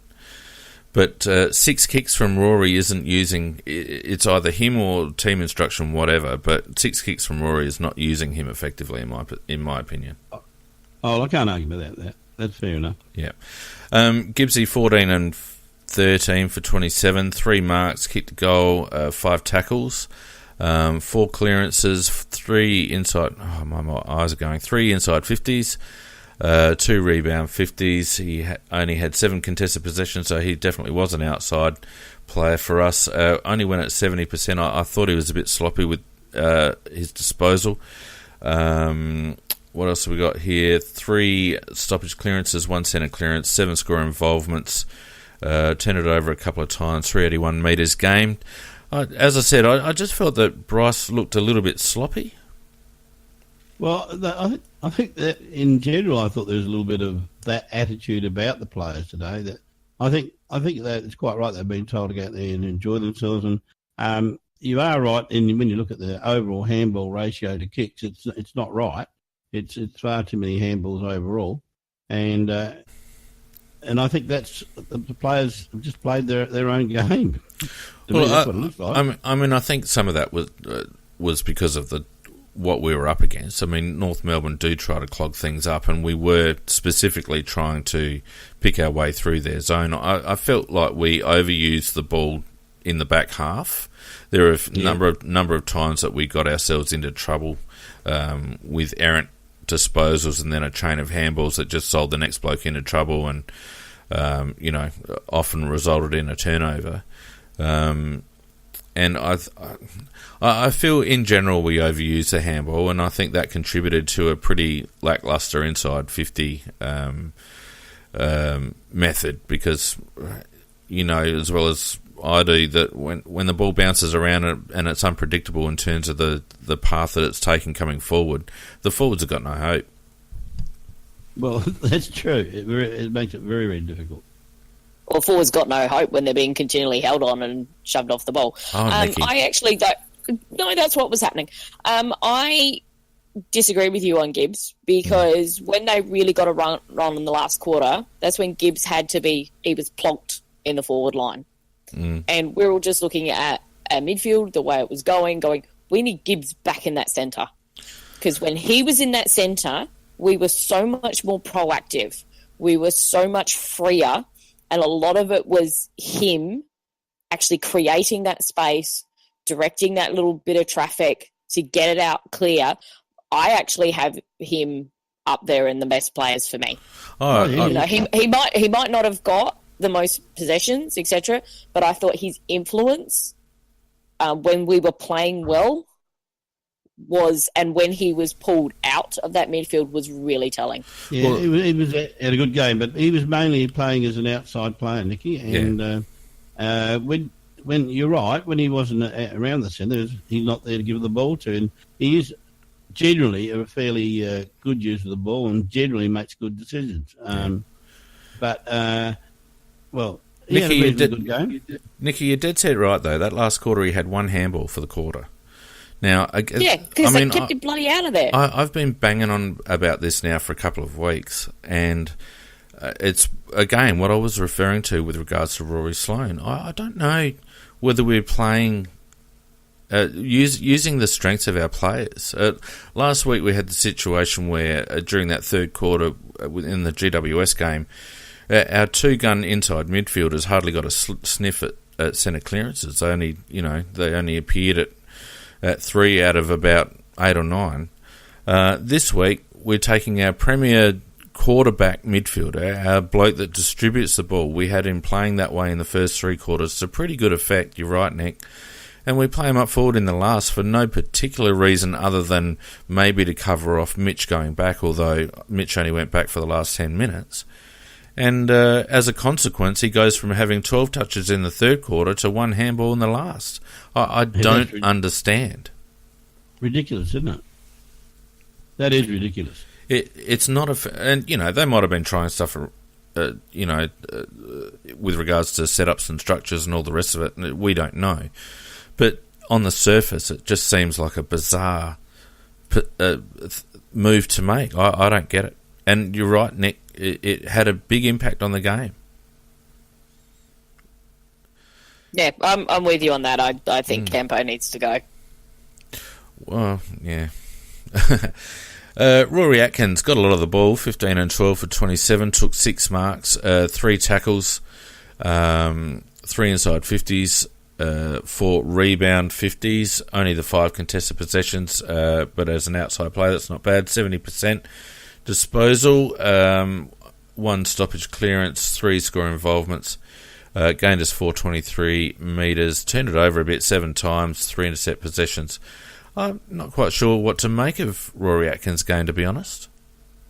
But 6 kicks from Rory isn't using. It's either him or team instruction, whatever. But 6 kicks from Rory is not using him effectively, in my opinion. Oh, I can't argue with that. That's fair enough. Yeah. Gibbsy 14 and 13 for 27, 3 marks, kicked a goal, 5 tackles, 4 clearances, 3 inside. Oh, my eyes are going. 3 inside 50s. 2 rebound 50s. He only had 7 contested possessions, so he definitely was an outside player for us. Only went at 70%. I thought he was a bit sloppy with his disposal. What else have we got here? 3 stoppage clearances, 1 centre clearance, 7 score involvements. Turned it over a couple of times, 381 metres gained. As I said, I just felt that Bryce looked a little bit sloppy. Well, I think that in general, I thought there was a little bit of that attitude about the players today. That I think that it's quite right they've been told to go out there and enjoy themselves. And you are right. And when you look at the overall handball ratio to kicks, it's not right. It's far too many handballs overall, and I think that's the players have just played their own game. Well, that's what it looks like. I mean, I think some of that was because of what we were up against. I mean, North Melbourne do try to clog things up, and we were specifically trying to pick our way through their zone. I felt like we overused the ball in the back half. There are a number of times that we got ourselves into trouble with errant disposals and then a chain of handballs that just sold the next bloke into trouble and, often resulted in a turnover. And I feel in general we overused the handball, and I think that contributed to a pretty lacklustre inside 50 method because, as well as I do, that when the ball bounces around and it's unpredictable in terms of the path that it's taken coming forward, the forwards have got no hope. Well, that's true. It makes it very, very difficult. Well, forwards got no hope when they're being continually held on and shoved off the ball. I actually don't. No, that's what was happening. I disagree with you on Gibbs because when they really got a run in the last quarter, that's when Gibbs he was plonked in the forward line. And we're all just looking at midfield, the way it was going, we need Gibbs back in that centre. Because when he was in that centre, we were so much more proactive. We were so much freer. And a lot of it was him actually creating that space, directing that little bit of traffic to get it out clear. I actually have him up there in the best players for me. He might not have got the most possessions, etc., but I thought his influence when we were playing well and when he was pulled out of that midfield was really telling. Yeah, he was had a good game, but he was mainly playing as an outside player, Nikki. And when you're right, when he wasn't around the centre, he's not there to give the ball to, and he is generally a fairly good user of the ball and generally makes good decisions. Nikki, had a good game. Nikki, you did say it right though. That last quarter, he had 1 handball for the quarter. Now, because they kept him bloody out of there. I've been banging on about this now for a couple of weeks, and it's, again, what I was referring to with regards to Rory Sloane. I don't know whether we're playing, using the strengths of our players. Last week we had the situation where, during that third quarter in the GWS game, our 2-gun inside midfielders hardly got a sniff at centre clearances. They only appeared at 3 out of about 8 or 9. This week, we're taking our premier quarterback midfielder, our bloke that distributes the ball. We had him playing that way in the first 3 quarters. It's a pretty good effect, you're right, Nick. And we play him up forward in the last for no particular reason other than maybe to cover off Mitch going back, although Mitch only went back for the last 10 minutes. And as a consequence, he goes from having 12 touches in the third quarter to 1 handball in the last. I don't understand. Ridiculous, isn't it? That is ridiculous. It's not and they might have been trying stuff, with regards to setups and structures and all the rest of it. We don't know, but on the surface, it just seems like a bizarre move to make. I don't get it. And you're right, Nick. It had a big impact on the game. Yeah, I'm with you on that. I think Campo needs to go. Well, yeah. Rory Atkins got a lot of the ball, 15 and 12 for 27, took 6 marks, 3 tackles, 3 inside 50s, 4 rebound 50s, only the 5 contested possessions, but as an outside player, that's not bad. 70% disposal, 1 stoppage clearance, 3 score involvements, gained us 423 metres, turned it over a bit 7 times, 3 intercept possessions. I'm not quite sure what to make of Rory Atkins' game, to be honest.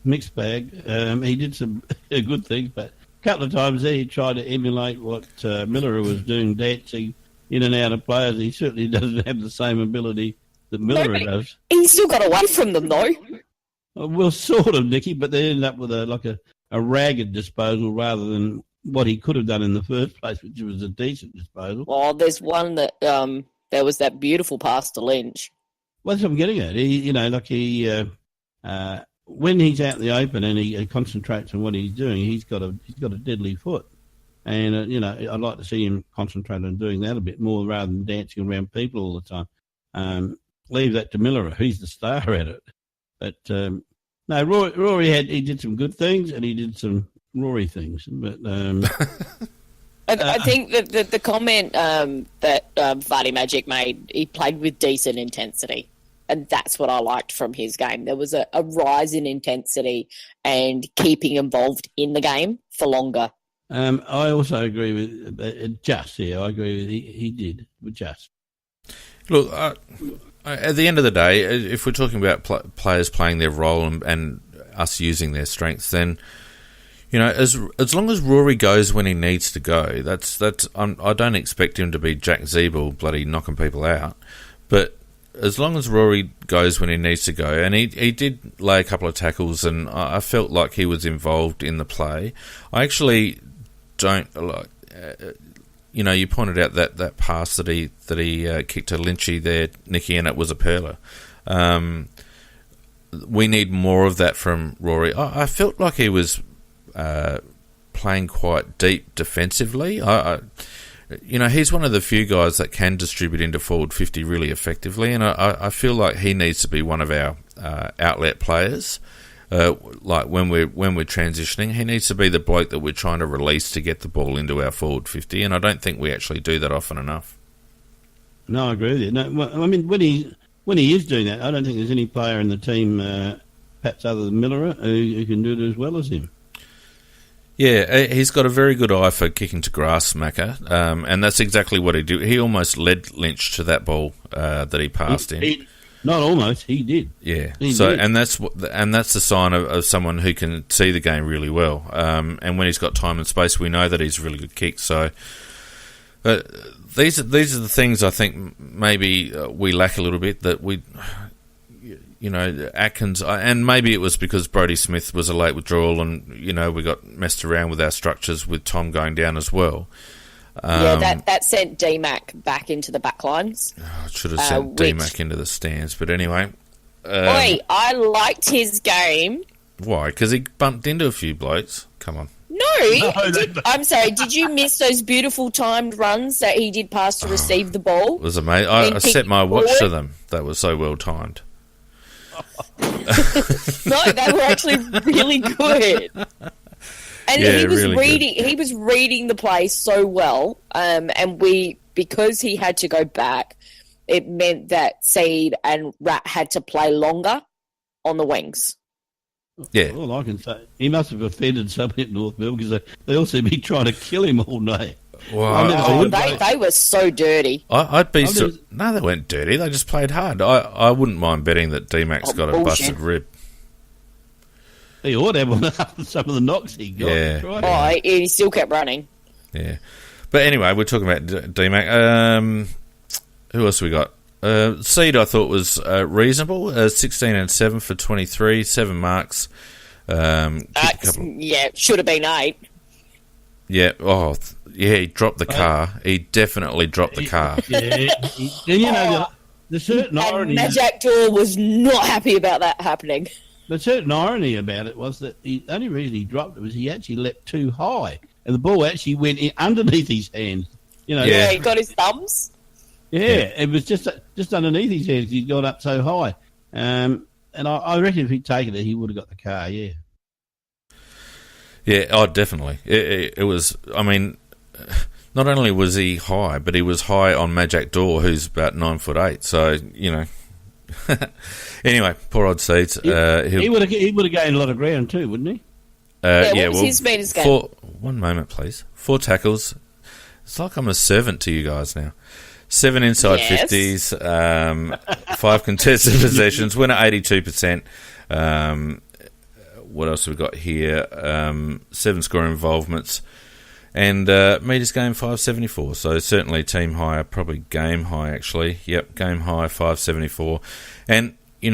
Mixed bag. He did some good things, but a couple of times there he tried to emulate what Miller was doing, dancing in and out of players. He certainly doesn't have the same ability that Miller does. He still got away from them, though. Well, sort of, Nicky, but they ended up with a ragged disposal rather than what he could have done in the first place, which was a decent disposal. Well, there's one that there was that beautiful pass to Lynch. Well, that's what I'm getting at. When he's out in the open and he concentrates on what he's doing, he's got a deadly foot. And, I'd like to see him concentrate on doing that a bit more rather than dancing around people all the time. Leave that to Miller. He's the star at it. But, no, Rory he did some good things and he did some Rory things. But I think that the comment that Vardy Magic made, he played with decent intensity. And that's what I liked from his game. There was a rise in intensity and keeping involved in the game for longer. I also agree with I agree with he did with Just. Look, at the end of the day, if we're talking about players playing their role and us using their strengths, then as long as Rory goes when he needs to go, I don't expect him to be Jack Zeeble bloody knocking people out, but as long as Rory goes when he needs to go, and he did lay a couple of tackles, and I felt like he was involved in the play. I actually don't like. You pointed out that pass that he kicked to Lynchy there, Nicky, and it was a perler. We need more of that from Rory. I felt like he was playing quite deep defensively. He's one of the few guys that can distribute into forward 50 really effectively, and I feel like he needs to be one of our outlet players. Like when we're transitioning, he needs to be the bloke that we're trying to release to get the ball into our forward 50, and I don't think we actually do that often enough. No, I agree with you. No, well, I mean, when he is doing that, I don't think there's any player in the team, perhaps other than Miller, who can do it as well as him. Yeah, he's got a very good eye for kicking to grass, Macca, and that's exactly what he did. He almost led Lynch to that ball that he passed in. Not almost, he did. Yeah, he did. And that's the sign of someone who can see the game really well. And when he's got time and space, we know that he's a really good kick. So these are the things I think maybe we lack a little bit, that we. Atkins, and maybe it was because Brodie Smith was a late withdrawal, and we got messed around with our structures with Tom going down as well. That sent D-Mac back into the back lines. I should have sent D-Mac into the stands, but anyway. I liked his game. Why? Because he bumped into a few blokes. Come on. No, I'm sorry. Did you miss those beautiful timed runs that he did pass to receive the ball? It was amazing. I set my watch to them. That was so well timed. No, they were actually really good. And he was really reading the play so well. And because he had to go back, it meant that Seed and Rat had to play longer on the wings. Yeah. All I can say, he must have offended somebody at Northville because they all seem to be trying to kill him all day. Well, They were so dirty. I'd be no, they weren't dirty. They just played hard. I wouldn't mind betting that D-Mac's got a busted rib. He ought to have one after some of the knocks he got. Yeah. He still kept running. Yeah. But anyway, we're talking about D-Mac. Who else we got? Seed, I thought, was reasonable. 16 and 7 for 23, 7 marks. Should have been 8. Yeah. Oh, yeah. He dropped the car. He definitely dropped the car. Yeah. The certain irony. Majak Door was not happy about that happening. The certain irony about it was that the only reason he dropped it was he actually leapt too high, and the ball actually went in underneath his hands. Yeah, he got his thumbs. Yeah, it was just underneath his hands. He'd gone up so high, and I reckon if he'd taken it, he would have got the car. Yeah. Yeah. Oh, definitely. It was. I mean, not only was he high, but he was high on Majak Door, who's about 9'8". So Anyway, poor odd Seeds. He would have gained a lot of ground too, wouldn't he? What was his meters gain? 1 moment, please. 4 tackles. It's like I'm a servant to you guys now. 7 inside 50s, 5 contested possessions, winner 82%. What else have we got here? 7 score involvements, and meters game 574. So certainly team high, probably game high actually. Yep, game high 574. And he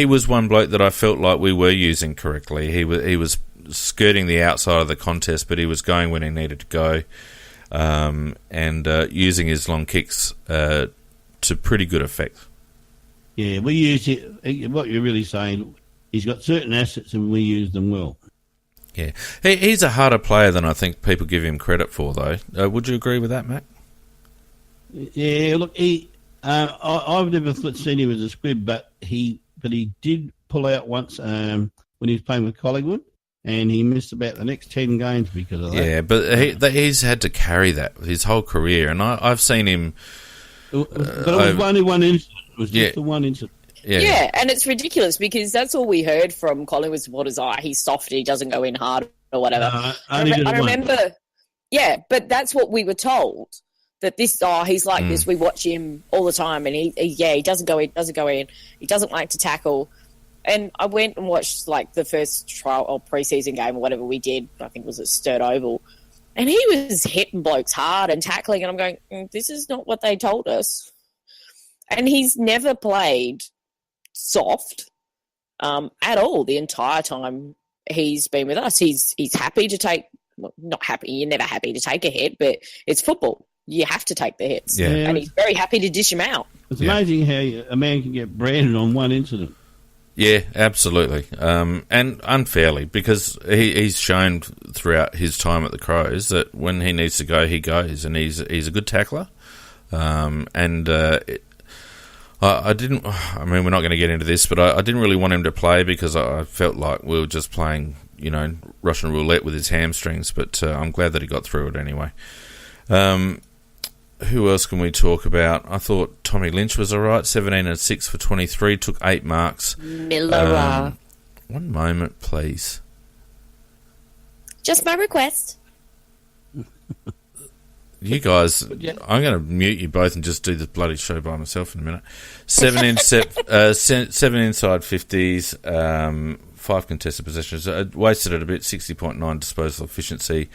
was one bloke that I felt like we were using correctly. He was skirting the outside of the contest, but he was going when he needed to go. And using his long kicks to pretty good effect. Yeah, we use it. What you're really saying, he's got certain assets and we use them well. Yeah, he's a harder player than I think people give him credit for, though. Would you agree with that, Mac? Yeah, look, I've never seen him as a squib, but he did pull out once when he was playing with Collingwood. And he missed about the next 10 games because of that. Yeah, but he's had to carry that his whole career, and I've seen him. But it was only one incident. It was just the one incident. Yeah, and it's ridiculous because that's all we heard from Collingwood supporters. He's soft, he doesn't go in hard or whatever. I remember. Yeah, but that's what we were told. That he's like this. We watch him all the time, and he doesn't go in. He doesn't like to tackle. And I went and watched the first trial or preseason game or whatever we did. I think it was at Sturt Oval, and he was hitting blokes hard and tackling. And I'm going, this is not what they told us. And he's never played soft at all the entire time he's been with us. He's happy to take. Not happy. You're never happy to take a hit, but it's football. You have to take the hits, and he's very happy to dish him out. It's amazing how a man can get branded on one incident. Yeah, absolutely, and unfairly, because he's shown throughout his time at the Crows that when he needs to go, he goes, and he's a good tackler. I didn't. I mean, we're not going to get into this, but I didn't really want him to play because I felt like we were just playing, Russian roulette with his hamstrings. But I'm glad that he got through it anyway. Who else can we talk about? I thought Tommy Lynch was all right. 17 and 6 for 23. Took 8 marks. Miller. 1 moment, please. Just my request. You guys, I'm going to mute you both and just do the bloody show by myself in a minute. 7 inside 50s, 5 contested possessions. Wasted it a bit, 60.9 disposal efficiency,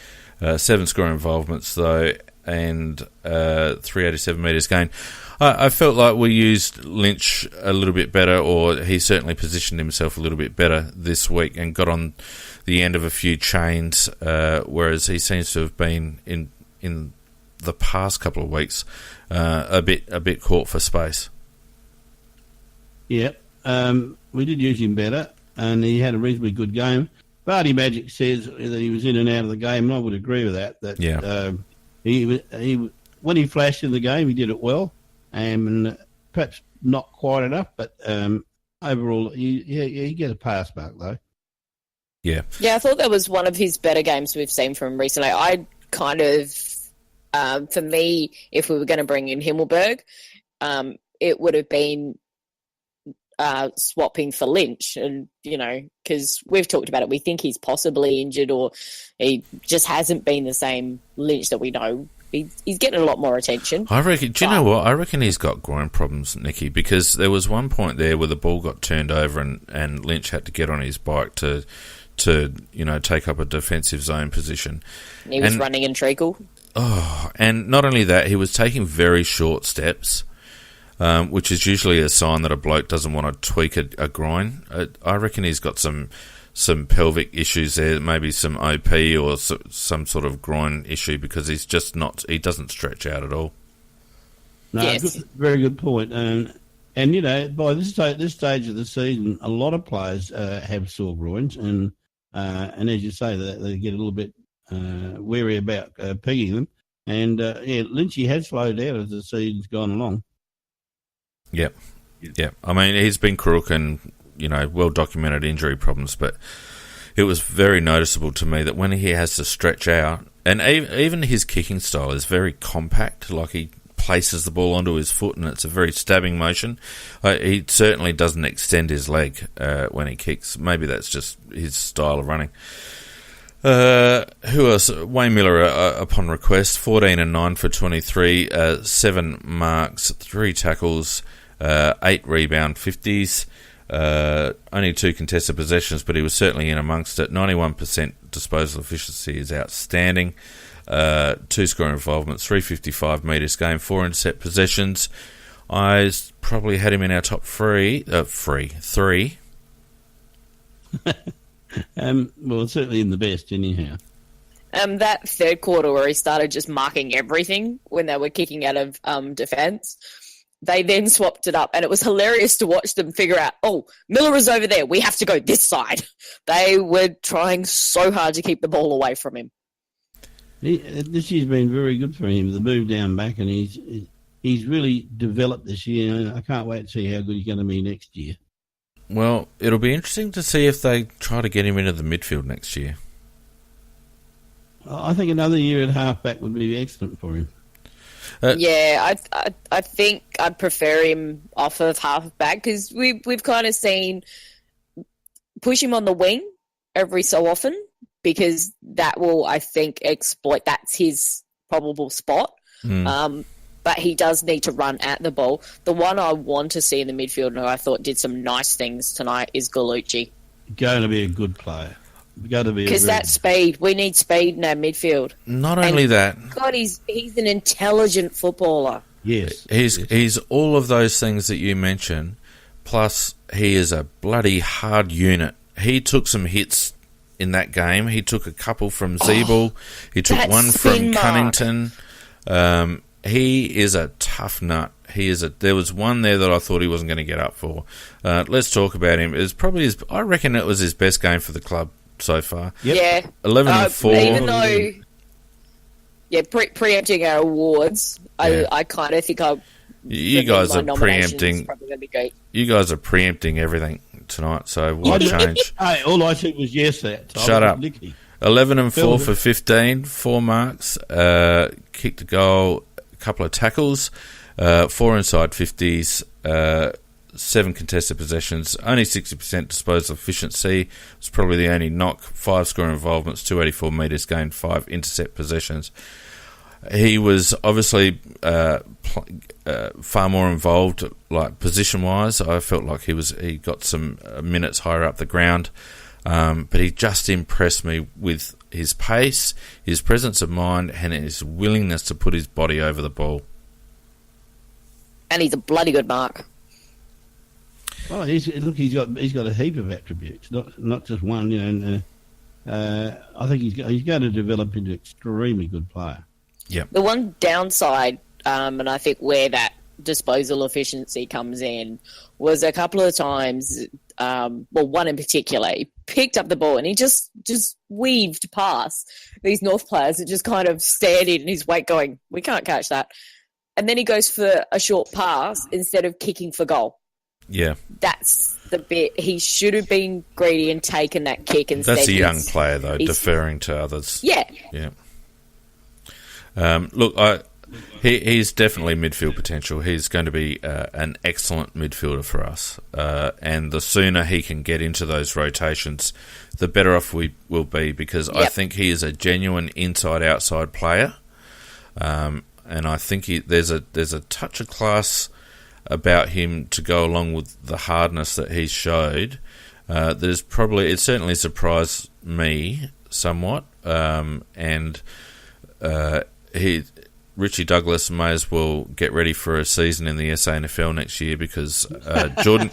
7 score involvements though, and 387 metres gained. I felt like we used Lynch a little bit better, or he certainly positioned himself a little bit better this week and got on the end of a few chains, whereas he seems to have been in the past couple of weeks a bit caught for space. Yeah, we did use him better, and he had a reasonably good game. Barty Magic says that he was in and out of the game, and I would agree with that. He when he flashed in the game, he did it well, and perhaps not quite enough, but overall, he get a pass mark though. Yeah, I thought that was one of his better games we've seen from him recently. I kind of For me, if we were going to bring in Himmelberg, it would have been swapping for Lynch, and because we've talked about it, we think he's possibly injured, or he just hasn't been the same Lynch that we know. He's getting a lot more attention. I reckon. Do you know what? I reckon he's got groin problems, Nikki, because there was one point there where the ball got turned over and Lynch had to get on his bike to take up a defensive zone position. He was running in treacle. Oh, and not only that, he was taking very short steps, which is usually a sign that a bloke doesn't want to tweak a groin. I reckon he's got some pelvic issues there, maybe some OP or some sort of groin issue, because he doesn't stretch out at all. No, yes. Very good point. And by this stage of the season, a lot of players have sore groins, and as you say, they get a little bit wary about pegging them. And Lynchy has slowed down as the season's gone along. Yep. I mean, he's been crook and well-documented injury problems, but it was very noticeable to me that when he has to stretch out, and even his kicking style is very compact, like he places the ball onto his foot and it's a very stabbing motion. He certainly doesn't extend his leg when he kicks. Maybe that's just his style of running. Who else? Wayne Miller, upon request, 14 and 9 for 23, 7 marks, 3 tackles, 8 rebound 50s. Only 2 contested possessions, but he was certainly in amongst it. 91% disposal efficiency is outstanding. 2 scoring involvements, 355 metres game, 4 intercept possessions. I probably had him in our top 3. Well, certainly in the best, anyhow. That third quarter where he started just marking everything when they were kicking out of defence, they then swapped it up, and it was hilarious to watch them figure out, Miller is over there, we have to go this side. They were trying so hard to keep the ball away from him. This year's been very good for him, the move down back, and he's really developed this year. I can't wait to see how good he's going to be next year. Well, it'll be interesting to see if they try to get him into the midfield next year. I think another year at halfback would be excellent for him. I think I'd prefer him off of halfback, because we've kind of seen push him on the wing every so often, because that will, I think, exploit. That's his probable spot. But he does need to run at the ball. The one I want to see in the midfield, and who I thought did some nice things tonight, is Gallucci. Going to be a good player. Because that speed, we need speed in our midfield. Not only that, God, he's an intelligent footballer. Yes, he's all of those things that you mentioned. Plus, he is a bloody hard unit. He took some hits in that game. He took a couple from Zeeble. He took one from Cunnington. He is a tough nut. There was one there that I thought he wasn't going to get up for. Let's talk about him. It was probably I reckon it was his best game for the club so far. Yep. Yeah. 11 and 4. Even though, preempting our awards, I kind of think you guys are preempting. Probably going to be great. You guys are preempting everything tonight, so why change? Hey, all I said was yes that time. Shut up. Nikki. 11 and 4 for 15, 4 marks, kicked a goal, a couple of tackles, 4 inside 50s, 7 contested possessions, only 60% disposal efficiency. It's probably the only knock. 5 scoring involvements, 284 metres gained, 5 intercept possessions. He was obviously far more involved, like position-wise. I felt like he got some minutes higher up the ground, but he just impressed me with his pace, his presence of mind, and his willingness to put his body over the ball. And he's a bloody good mark. Well, he's got a heap of attributes, not just one. I think he's going to develop into an extremely good player. Yeah. The one downside, and I think where that disposal efficiency comes in, was a couple of times. One in particular, he picked up the ball and he just weaved past these North players that just kind of stared in his wake, going, "We can't catch that." And then he goes for a short pass instead of kicking for goal. Yeah. That's the bit. He should have been greedy and taken that kick instead. That's a young player, though, deferring to others. Yeah. Yeah. He's definitely midfield potential. He's going to be an excellent midfielder for us. And the sooner he can get into those rotations, the better off we will be, because I think he is a genuine inside-outside player. And I think there's a touch of class about him to go along with the hardness that he's showed. It certainly surprised me somewhat. Richie Douglas may as well get ready for a season in the SANFL next year, because Jordan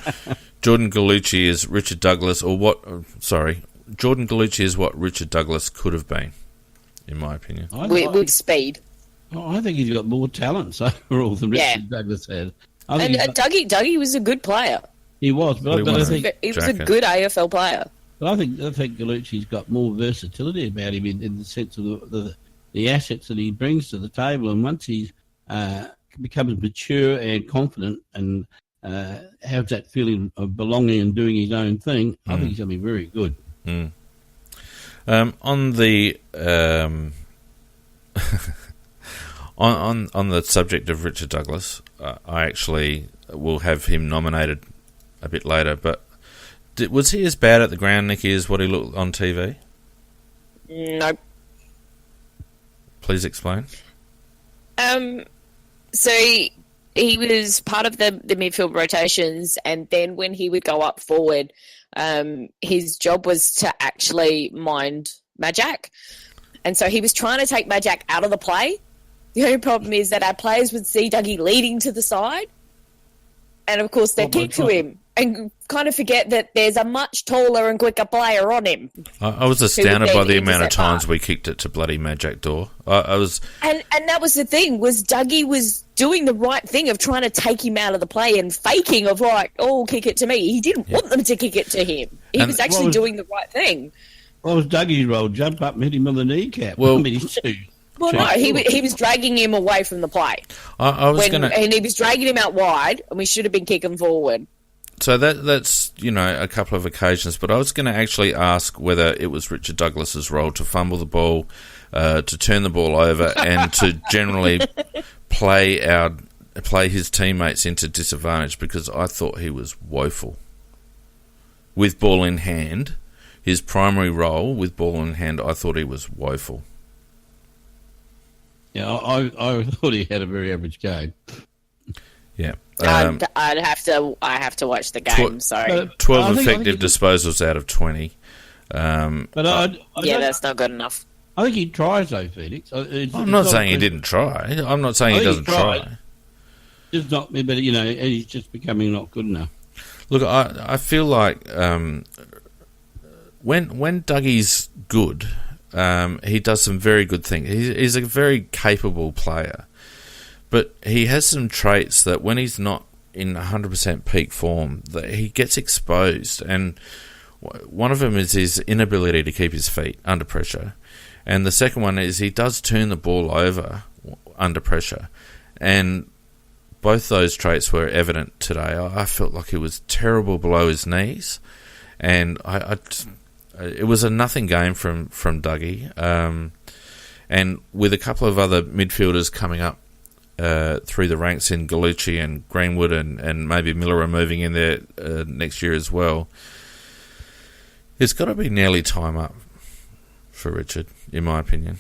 Gallucci is Richard Douglas, Jordan Gallucci is what Richard Douglas could have been, in my opinion. With speed. I think he's got more talents overall than Richard Douglas had. Dougie was a good player. He was, but I think he was a good AFL player. But I think Gallucci's got more versatility about him in the sense of the assets that he brings to the table, and once he becomes mature and confident and has that feeling of belonging and doing his own thing, I think he's going to be very good. On the on the subject of Richard Douglas, I actually will have him nominated a bit later. But was he as bad at the ground, Nikki, as what he looked on TV? Nope. Please explain. So he was part of the midfield rotations, and then when he would go up forward, his job was to actually mind Majak. And so he was trying to take Majak out of the play. The only problem is that our players would see Dougie leading to the side, and of course they'd kick to him and kind of forget that there's a much taller and quicker player on him. I was astounded by the amount of times we kicked it to bloody Majak door. I was, and that was the thing, was Dougie was doing the right thing of trying to take him out of the play and faking of kick it to me. He didn't want them to kick it to him. He was actually doing the right thing. What was Dougie's role? Jump up and hit him on the kneecap. Well, he was dragging him away from the play. And he was dragging him out wide, and we should have been kicking forward. So that's a couple of occasions, but I was going to actually ask whether it was Richard Douglas's role to fumble the ball, to turn the ball over, and to generally play his teammates into disadvantage, because I thought he was woeful with ball in hand. His primary role with ball in hand, I thought he was woeful. Yeah, I thought he had a very average game. Yeah. I have to watch the game. Sorry. 12 effective disposals out of 20. That's not good enough. I think he tries though, Feenix. I'm not saying he didn't try. I'm not saying he doesn't try. Just not, but he's just becoming not good enough. Look, I feel like when Dougie's good, he does some very good things. He's a very capable player. But he has some traits that when he's not in 100% peak form, that he gets exposed. And one of them is his inability to keep his feet under pressure. And the second one is he does turn the ball over under pressure. And both those traits were evident today. I felt like he was terrible below his knees. And it was a nothing game from Dougie. And with a couple of other midfielders coming up through the ranks in Gallucci and Greenwood and maybe Miller are moving in there next year as well, it's got to be nearly time up for Richard, in my opinion.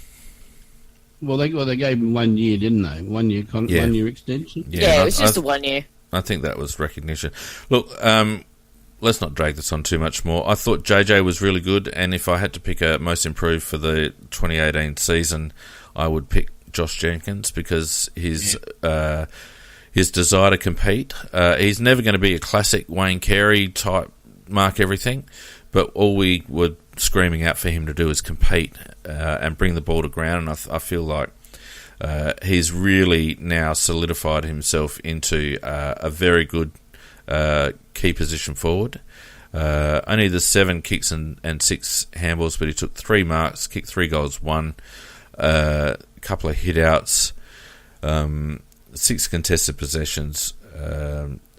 Well, they gave him 1 year, didn't they? 1 year 1 year extension. Yeah, it was just a 1 year. I think that was recognition. Look, let's not drag this on too much more. I thought JJ was really good, and if I had to pick a most improved for the 2018 season, I would pick Josh Jenkins, because his desire to compete. He's never going to be a classic Wayne Carey type mark everything, but all we were screaming out for him to do is compete and bring the ball to ground. And I feel like he's really now solidified himself into a very good key position forward. Only the 7 kicks and 6 handballs, but he took 3 marks, kicked 3 goals, 1. Couple of hit-outs, 6 contested possessions,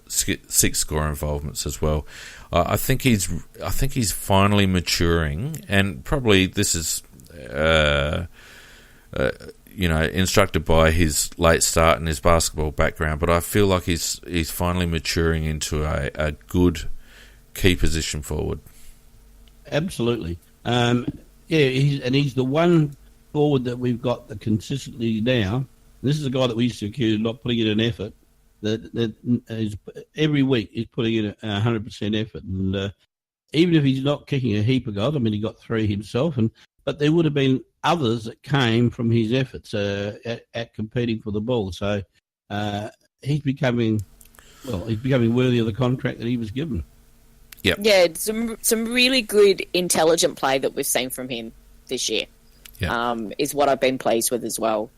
6 score involvements as well. I think he's finally maturing, and probably this is, instructed by his late start and his basketball background, but I feel like he's finally maturing into a good key position forward. Absolutely. He's the one forward that we've got that consistently now. This is a guy that we used to accuse of not putting in an effort. That is, every week he's putting in 100% effort, and even if he's not kicking a heap of goals, I mean, he got 3 himself, but there would have been others that came from his efforts at competing for the ball. So he's becoming worthy of the contract that he was given. Yep. Yeah, some really good, intelligent play that we've seen from him this year. Yep. Is what I've been pleased with as well.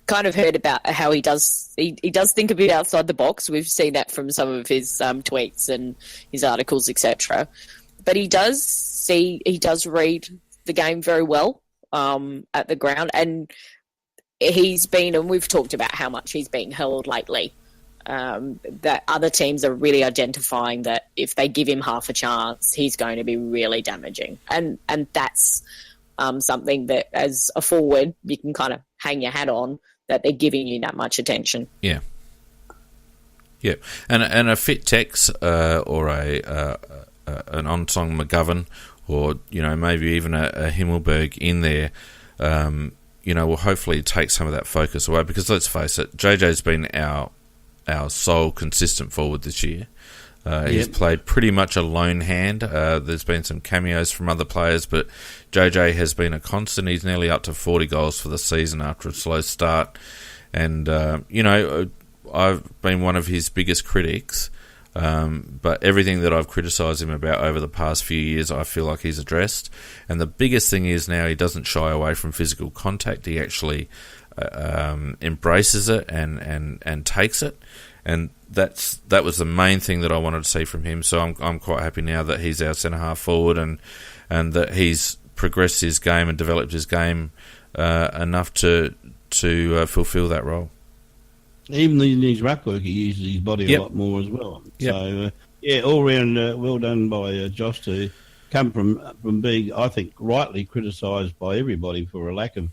Kind of heard about how he does think a bit outside the box. We've seen that from some of his tweets and his articles, etc. But he does read the game very well at the ground, and we've talked about how much he's been held lately. That other teams are really identifying that if they give him half a chance, he's going to be really damaging, and that's something that as a forward you can kind of hang your hat on, that they're giving you that much attention. Yeah. And a fit Tex or an Onsong McGovern, or maybe even a Himmelberg in there, will hopefully take some of that focus away, because let's face it, JJ's been our sole consistent forward this year. He's played pretty much a lone hand. There's been some cameos from other players, but JJ has been a constant. He's nearly up to 40 goals for the season after a slow start. And, I've been one of his biggest critics, but everything that I've criticised him about over the past few years, I feel like he's addressed. And the biggest thing is now he doesn't shy away from physical contact. He actually embraces it and takes it. And that was the main thing that I wanted to see from him. So I'm quite happy now that he's our centre half forward, and that he's progressed his game and developed his game enough to fulfil that role. Even in his ruck work, he uses his body a lot more as well. Yep. So all round well done by Josh to come from being, I think, rightly criticised by everybody for a lack of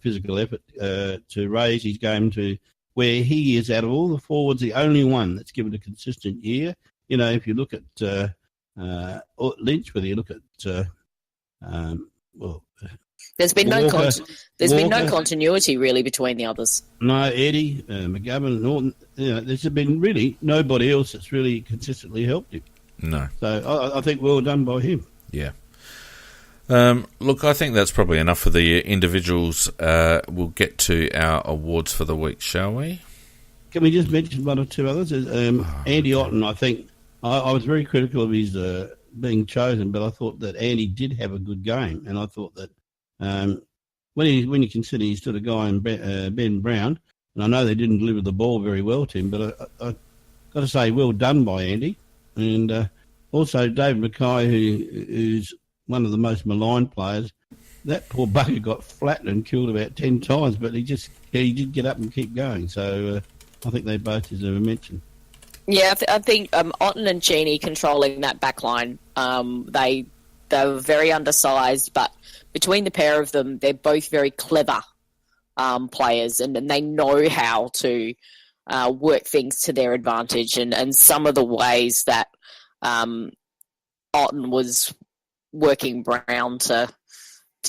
physical effort to raise his game to where he is, out of all the forwards, the only one that's given a consistent year. If you look at Lynch, whether you look at there's been no continuity really between the others. No, Eddie, McGovern, Norton. There's been really nobody else that's really consistently helped him. No. So I think well done by him. Yeah. Look, I think that's probably enough for the individuals. We'll get to our awards for the week, shall we? Can we just mention one or two others? Andy Otten, I think, I was very critical of his being chosen, but I thought that Andy did have a good game, and I thought that when you consider he stood a guy in Ben Brown, and I know they didn't deliver the ball very well to him, but I got to say, well done by Andy. And also David Mackay, who's one of the most maligned players. That poor bugger got flattened and killed about 10 times, but he did get up and keep going. So I think they both deserve a mention. Yeah, I think Otten and Cheney controlling that back line, they were very undersized, but between the pair of them, they're both very clever players, and they know how to work things to their advantage. And some of the ways that Otten was working Brown to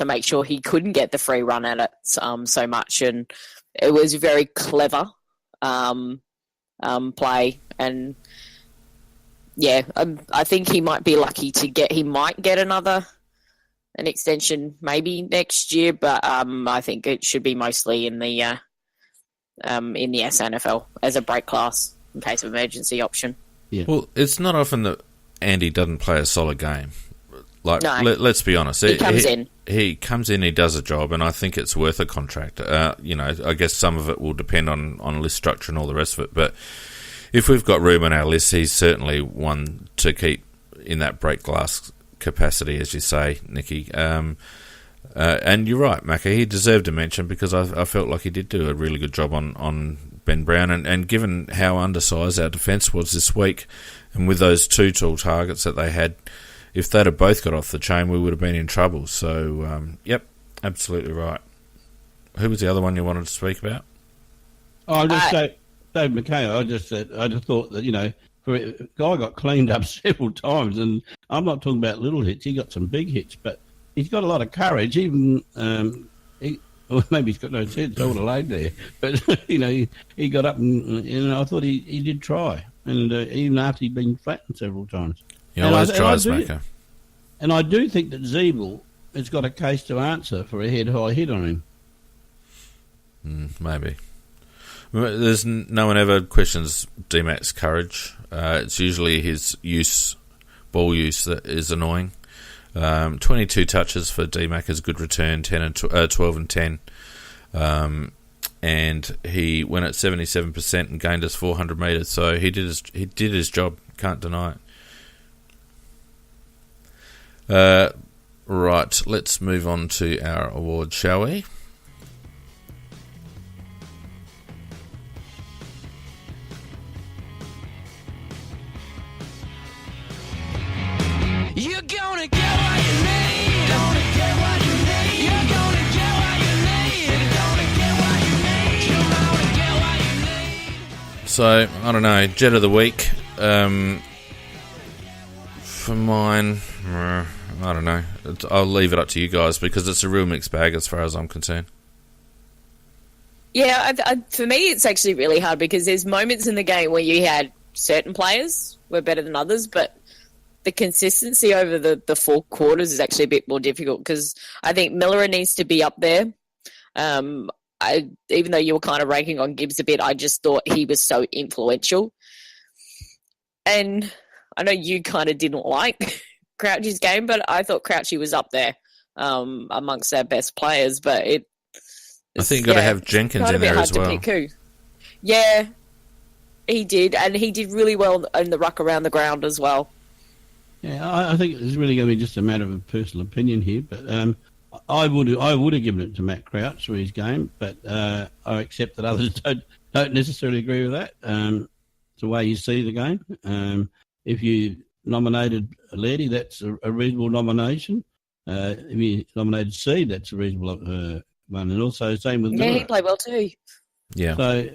make sure he couldn't get the free run at it so much, and it was very clever play. And yeah, I think he might be lucky he might get an extension maybe next year, but I think it should be mostly in the SNFL as a break class in case of emergency option. Yeah. Well, it's not often that Andy doesn't play a solid game. Like, no. Let's be honest. He comes in, he does a job, and I think it's worth a contract. I guess some of it will depend on list structure and all the rest of it, but if we've got room on our list, he's certainly one to keep in that break glass capacity, as you say, Nikki. And you're right, Macca, he deserved a mention because I felt like he did do a really good job on Ben Brown, and given how undersized our defence was this week, and with those two tall targets that they had, if they'd have both got off the chain, we would have been in trouble. So, yep, absolutely right. Who was the other one you wanted to speak about? Oh, Dave McKay. I just thought that, for a guy got cleaned up several times, and I'm not talking about little hits. He got some big hits, but he's got a lot of courage. Even maybe he's got no sense. I would have laid there, but he got up and I thought he did try, and even after he'd been flattened several times. He always tries, Macca. And I do think that Zeeble has got a case to answer for a head-high hit on him. Maybe. There's no one ever questions D-Mac's courage. It's usually his ball use that is annoying. 22 touches for D-Mac is a good return, 12 and 10. And he went at 77% and gained us 400 metres. So he did his job. Can't deny it. Right, let's move on to our award, shall we? You're gonna get what you need. Gonna get what you need. You're gonna get what you need. Gonna get what you need. You're gonna get what you need. So, I don't know, Jet of the Week. For mine, I don't know. I'll leave it up to you guys because it's a real mixed bag as far as I'm concerned. Yeah, for me, it's actually really hard because there's moments in the game where you had certain players were better than others, but the consistency over the 4 quarters is actually a bit more difficult because I think Miller needs to be up there. Even though you were kind of ranking on Gibbs a bit, I just thought he was so influential. And I know you kind of didn't like Crouchy's game, but I thought Crouchy was up there amongst our best players. But I think you've got to have Jenkins in there as well. Yeah, he did. And he did really well in the ruck around the ground as well. Yeah, I think it's really going to be just a matter of personal opinion here, but I would have given it to Matt Crouch for his game, but I accept that others don't necessarily agree with that. It's the way you see the game. If you nominated Lairdy, that's a reasonable nomination. If you nominated Seed, that's a reasonable one, and also same with Miller. He played well too. Yeah. So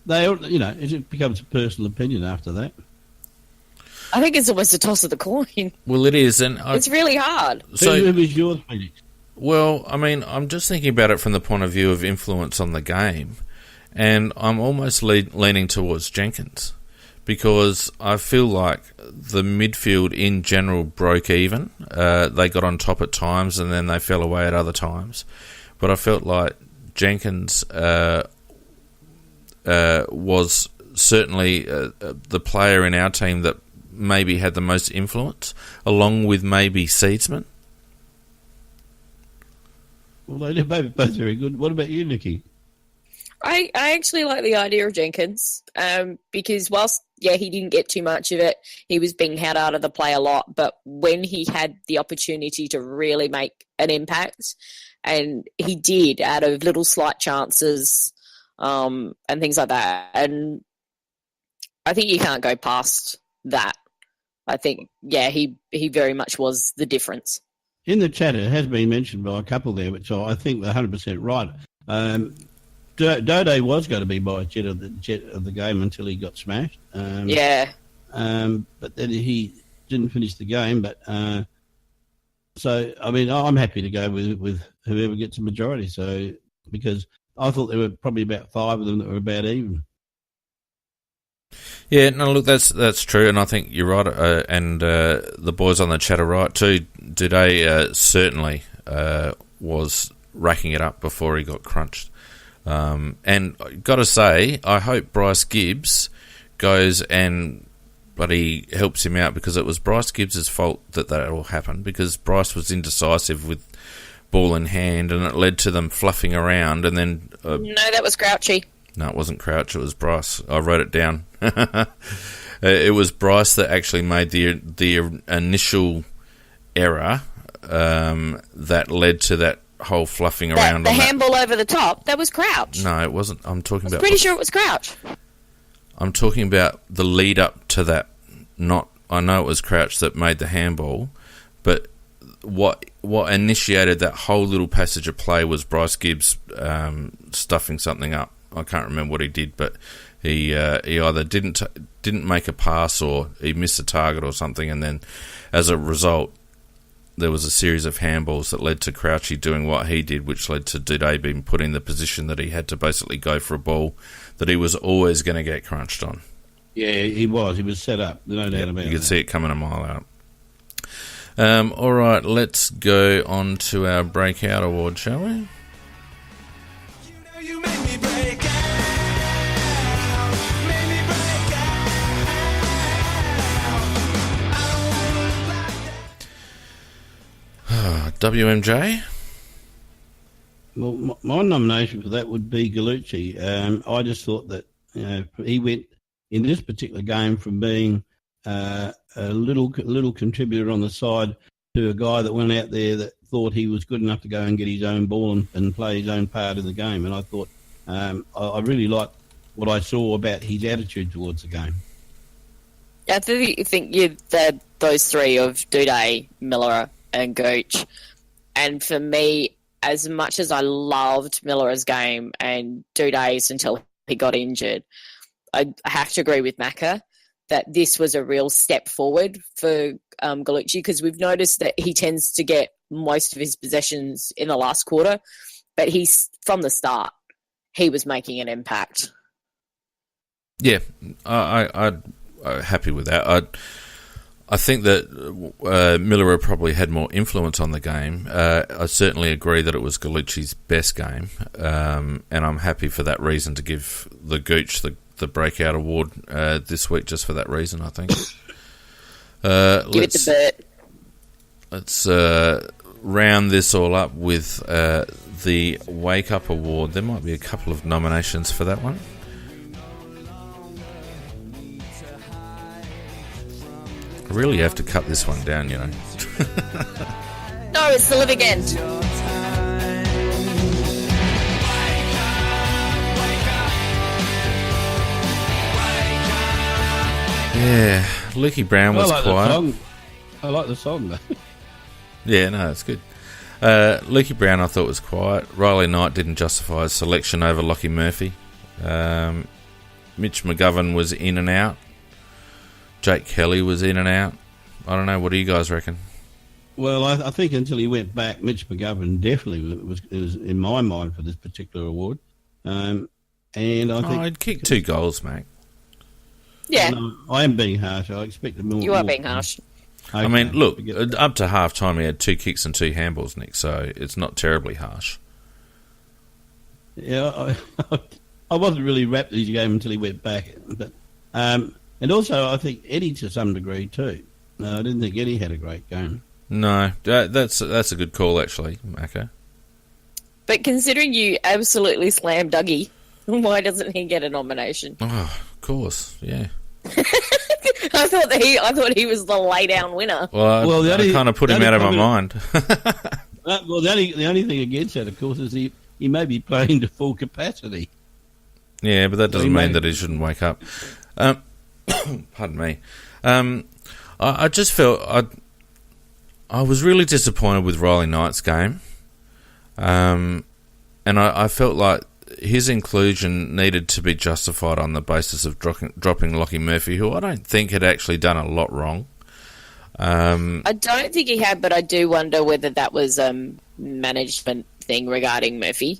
it becomes a personal opinion after that. I think it's almost a toss of the coin. Well, it is, and it's really hard. So, who was yours, Feenix? Well, I mean, I'm just thinking about it from the point of view of influence on the game, and I'm almost leaning towards Jenkins because I feel like the midfield in general broke even. They got on top at times, and then they fell away at other times. But I felt like Jenkins was certainly the player in our team that maybe had the most influence, along with maybe Seedsman. Well, they're both very good. What about you, Nikki? I actually like the idea of Jenkins because whilst, he didn't get too much of it, he was being held out of the play a lot, but when he had the opportunity to really make an impact, and he did out of little slight chances and things like that, and I think you can't go past that. I think, he very much was the difference. In the chat, it has been mentioned by a couple there, which I think they're 100% right. Dode was going to be my jet of the game until he got smashed. But then he didn't finish the game. But so, I mean, I'm happy to go with whoever gets a majority. So because I thought there were probably about 5 of them that were about even. Yeah, no, look, that's true, and I think you're right, and the boys on the chat are right too. Dode certainly was racking it up before he got crunched. And got to say, I hope Bryce Gibbs goes and bloody helps him out because it was Bryce Gibbs' fault that all happened because Bryce was indecisive with ball in hand and it led to them fluffing around and then... no, that was Crouchy. No, it wasn't Crouch, it was Bryce. I wrote it down. It was Bryce that actually made the initial error that led to that whole fluffing around. The handball over the top, that was Crouch. No, it wasn't. I'm pretty sure it was Crouch. I'm talking about the lead up to that. I know it was Crouch that made the handball, but what initiated that whole little passage of play was Bryce Gibbs stuffing something up. I can't remember what he did, but he either didn't make a pass or he missed a target or something, and then as a result, there was a series of handballs that led to Crouchy doing what he did, which led to Duday being put in the position that he had to basically go for a ball that he was always going to get crunched on. Yeah, he was. He was set up. No doubt about it. You could see it coming a mile out. All right, let's go on to our Breakout Award, shall we? You make me break out. Make me break out. WMJ? Well, my nomination for that would be Gallucci. I just thought that he went in this particular game from being a little contributor on the side to a guy that went out there that thought he was good enough to go and get his own ball and play his own part in the game. And I thought I really liked what I saw about his attitude towards the game. I think those three of Duday, Miller, and Gooch. And for me, as much as I loved Miller's game and Duday's until he got injured, I have to agree with Macca that this was a real step forward for Gallucci, because we've noticed that he tends to get most of his possessions in the last quarter, but he's from the start, he was making an impact. Yeah, I'm happy with that. I think that Miller probably had more influence on the game. I certainly agree that it was Gallucci's best game, and I'm happy for that reason to give the Gooch the Breakout Award this week, just for that reason, I think. Give it to Bert. Let's round this all up with the Wake Up Award. There might be a couple of nominations for that one. I really have to cut this one down, you know. No, it's the living end. Yeah, Lukey Brown was quiet. I like the song, though. Yeah, no, it's good. Lukey Brown, I thought, was quiet. Riley Knight didn't justify his selection over Lockie Murphy. Mitch McGovern was in and out. Jake Kelly was in and out. I don't know. What do you guys reckon? Well, I think until he went back, Mitch McGovern definitely was in my mind for this particular award. And I think I'd kick 2 goals, mate. Yeah. No, I am being harsh. I expected more. You are being harsh. Okay, I mean, look, up to half time he had 2 kicks and 2 handballs, Nick, so it's not terribly harsh. Yeah, I wasn't really wrapped in his game until he went back. But and also, I think Eddie to some degree too. No, I didn't think Eddie had a great game. No, that's a good call, actually, Macca. But considering you absolutely slammed Dougie, why doesn't he get a nomination? Oh, of course, yeah. I thought he was the lay down winner. Well, I kind of put him out of my mind. Well, the only thing against that, of course, is he may be playing to full capacity. Yeah, but that doesn't mean that he shouldn't wake up. Pardon me. I just felt I was really disappointed with Riley Knight's game, and I felt like his inclusion needed to be justified on the basis of dropping Lockie Murphy, who I don't think had actually done a lot wrong. I don't think he had, but I do wonder whether that was a management thing regarding Murphy.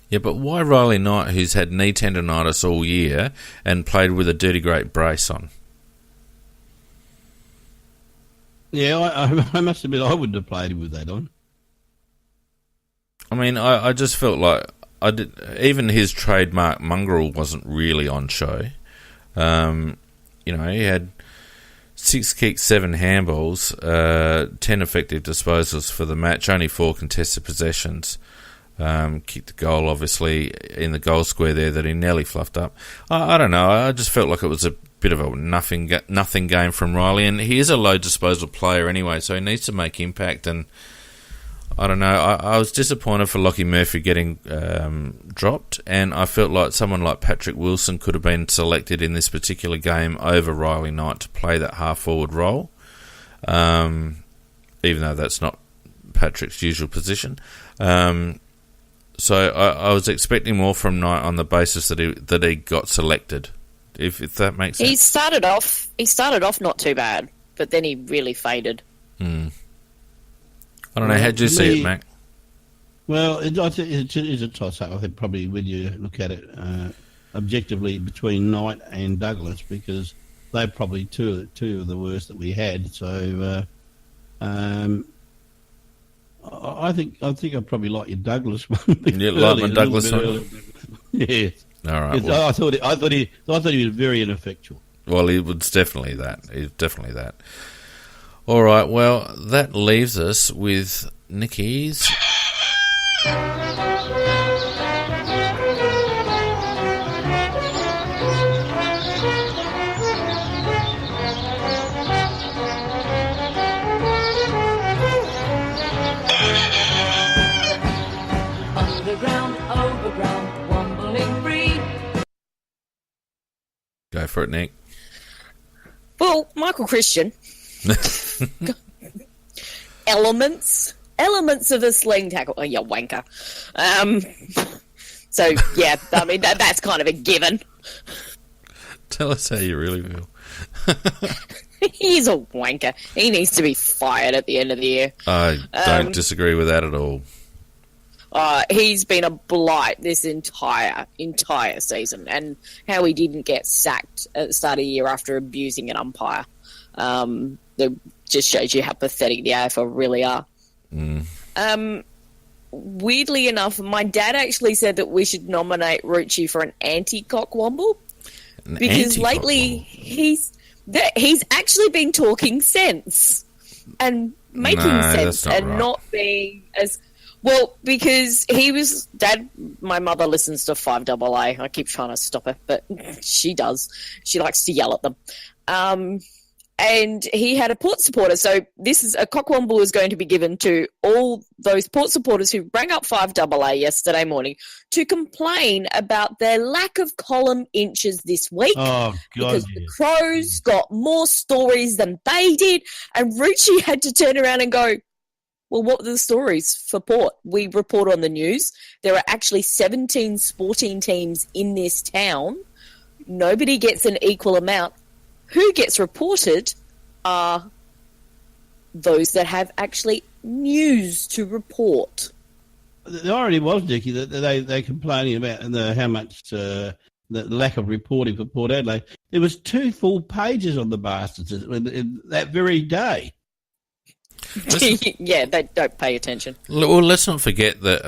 Yeah, but why Riley Knight, who's had knee tendonitis all year and played with a dirty great brace on? Yeah, I must admit I wouldn't have played him with that on. I mean, I just felt like even his trademark mongrel wasn't really on show. You know, he had 6 kicks, 7 handballs, 10 effective disposals for the match, only 4 contested possessions. Kicked a goal, obviously, in the goal square there that he nearly fluffed up. I don't know. I just felt like it was a bit of a nothing game from Riley, and he is a low disposal player anyway, so he needs to make impact. And I don't know. I was disappointed for Lockie Murphy getting dropped, and I felt like someone like Patrick Wilson could have been selected in this particular game over Riley Knight to play that half forward role. even though that's not Patrick's usual position. So I was expecting more from Knight on the basis that he got selected. If that makes sense. He started off not too bad, but then he really faded. I don't know. How did you see it, Mac? Well, I think it is a toss-up. I think probably when you look at it objectively between Knight and Douglas, because they're probably two of the worst that we had. So I think I probably like your Douglas one. You like my Douglas one? Yeah. All right. I thought he was very ineffectual. Well, he was definitely that. He's definitely that. All right. Well, that leaves us with Nikki's. Underground, overground, wombling free. Go for it, Nick. Well, Michael Christian. Elements of a sling tackle. Oh, you wanker. So, yeah, I mean, that's kind of a given. Tell us how you really feel. He's a wanker. He needs to be fired at the end of the year. I don't disagree with that at all. He's been a blight this entire season, and how he didn't get sacked at the start of the year after abusing an umpire. That just shows you how pathetic the AFL really are. Weirdly enough, my dad actually said that we should nominate Rucci for an anti-cockwomble because lately he's actually been talking sense and making sense and right. not being as well, because he was Dad. My mother listens to 5AA. I keep trying to stop her, but she does. She likes to yell at them. And he had a Port supporter. So this is a cockwomble is going to be given to all those Port supporters who rang up 5AA yesterday morning to complain about their lack of column inches this week. Oh, God. Because the Crows got more stories than they did. And Rucci had to turn around and go, well, what were the stories for Port? We report on the news. There are actually 17 sporting teams in this town. Nobody gets an equal amount. Who gets reported are those that have actually news to report. The irony was, Dickie, that they're complaining about how much the lack of reporting for Port Adelaide. There was 2 full pages on the bastards in that very day. Yeah, they don't pay attention. Well, let's not forget that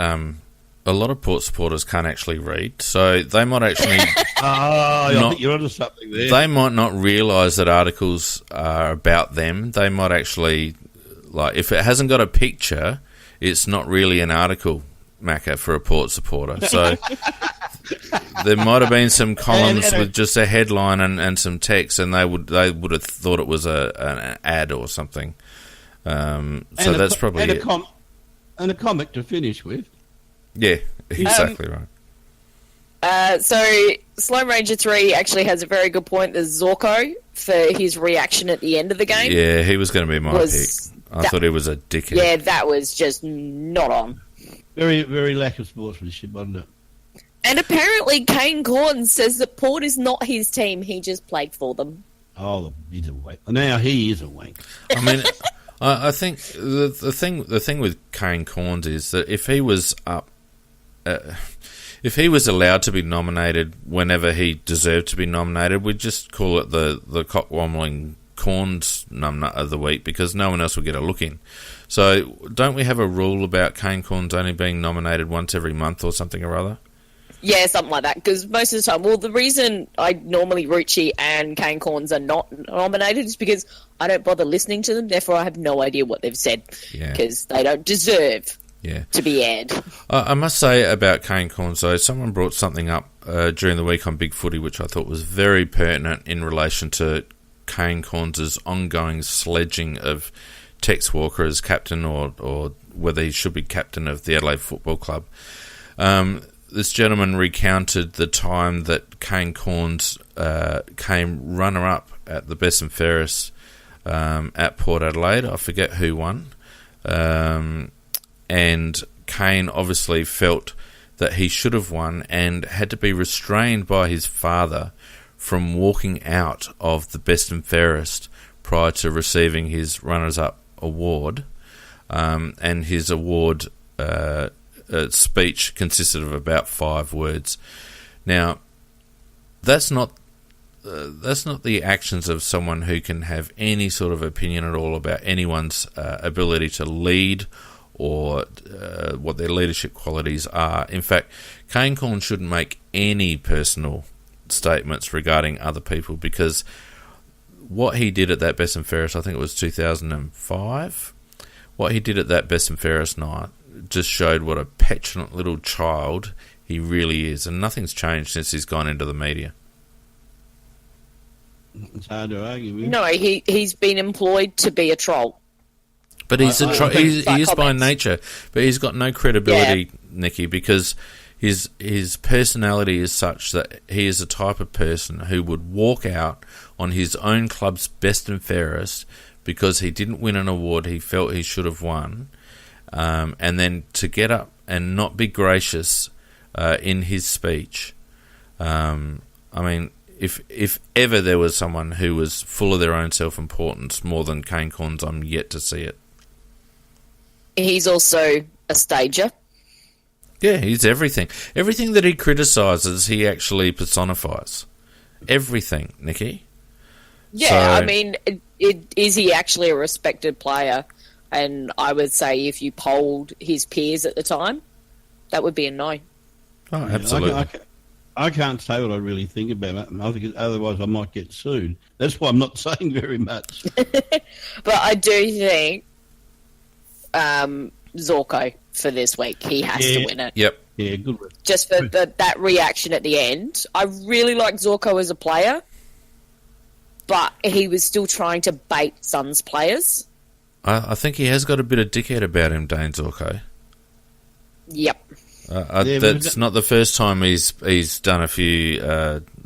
a lot of Port supporters can't actually read, so they might actually... I think you're onto something there. They might not realise that articles are about them. They might actually... like, if it hasn't got a picture, it's not really an article, Macca, for a Port supporter. So there might have been some columns with just a headline and some text, and they would have thought it was an ad or something. So that's probably it. And a comic to finish with. Yeah, exactly right. So Sloan Ranger 3 actually has a very good point. There's Zorko for his reaction at the end of the game. Yeah, he was going to be my pick. I thought he was a dickhead. Yeah, that was just not on. Very, very lack of sportsmanship, wasn't it? And apparently Kane Corn says that Port is not his team. He just played for them. Oh, he's a wank. Now he is a wank. I mean, I think the thing with Kane Corns is that if he was up, if he was allowed to be nominated whenever he deserved to be nominated, we'd just call it the cockwombling Corns numbnut of the week, because no one else will get a look in. So don't we have a rule about Kane Corns only being nominated once every month or something or other? Yeah, something like that. Because most of the time, well, the reason I normally Rucci and Kane Corns are not nominated is because I don't bother listening to them. Therefore, I have no idea what they've said because they don't deserve to be aired. I must say about Kane Corns, though, someone brought something up during the week on Big Footy, which I thought was very pertinent in relation to Kane Corns' ongoing sledging of Tex Walker as captain or whether he should be captain of the Adelaide Football Club. This gentleman recounted the time that Kane Corns came runner-up at the Best and Fairest at Port Adelaide. I forget who won. and Kane obviously felt that he should have won and had to be restrained by his father from walking out of the best and fairest prior to receiving his runners-up award. And his award speech consisted of about 5 words. Now, that's not the actions of someone who can have any sort of opinion at all about anyone's ability to lead or what their leadership qualities are. In fact, Kane Corn shouldn't make any personal statements regarding other people, because what he did at that Best and Fairest, I think it was 2005, what he did at that Best and Fairest night just showed what a petulant little child he really is, and nothing's changed since he's gone into the media. It's hard to argue with. No, he's been employed to be a troll. But he's he is by comments. nature, but he's got no credibility, Nikki, because his personality is such that he is the type of person who would walk out on his own club's Best and Fairest because he didn't win an award he felt he should have won, and then to get up and not be gracious in his speech. I mean, if ever there was someone who was full of their own self-importance more than Kane Corns, I'm yet to see it. He's also a stager. Yeah, he's everything. Everything that he criticises, he actually personifies. Everything, Nikki. Yeah, So- I mean, is he actually a respected player? And I would say if you polled his peers at the time, that would be a no. Oh, absolutely. I can't say what I really think about it. I think otherwise I might get sued. That's why I'm not saying very much. But I do think Zorko for this week, he has to win it. Yep. Yeah, good one. Just for that reaction at the end. I really like Zorko as a player, but he was still trying to bait Suns players. I think he has got a bit of dickhead about him, Dane Zorko. Yep. That's not the first time he's done a few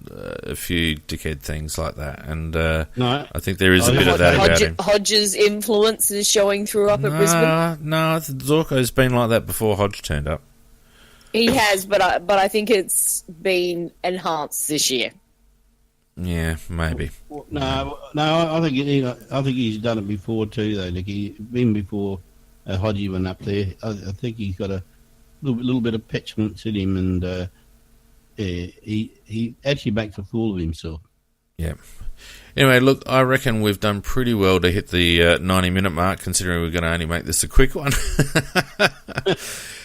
dickhead things like that, and No. I think there is a bit of that about him. Hodge's influence is showing through up at Brisbane. No, Zorko's been like that before Hodge turned up. He has, but I think it's been enhanced this year. Yeah, maybe. No, I think he's done it before too, though, Nicky. Even before Hodgie went up there, I think he's got a little bit of petulance in him, and he actually makes a fool of himself. Yeah. Anyway, look, I reckon we've done pretty well to hit the 90-minute mark, considering we're going to only make this a quick one.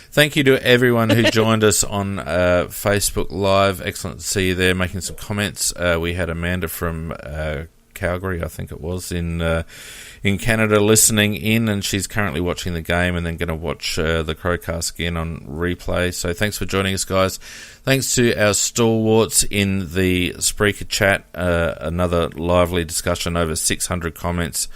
Thank you to everyone who joined us on Facebook Live. Excellent to see you there, making some comments. We had Amanda from Calgary, I think it was, in Canada listening in, and she's currently watching the game and then going to watch the CrowCast again on replay. So thanks for joining us, guys. Thanks to our stalwarts in the Spreaker chat. Another lively discussion, over 600 comments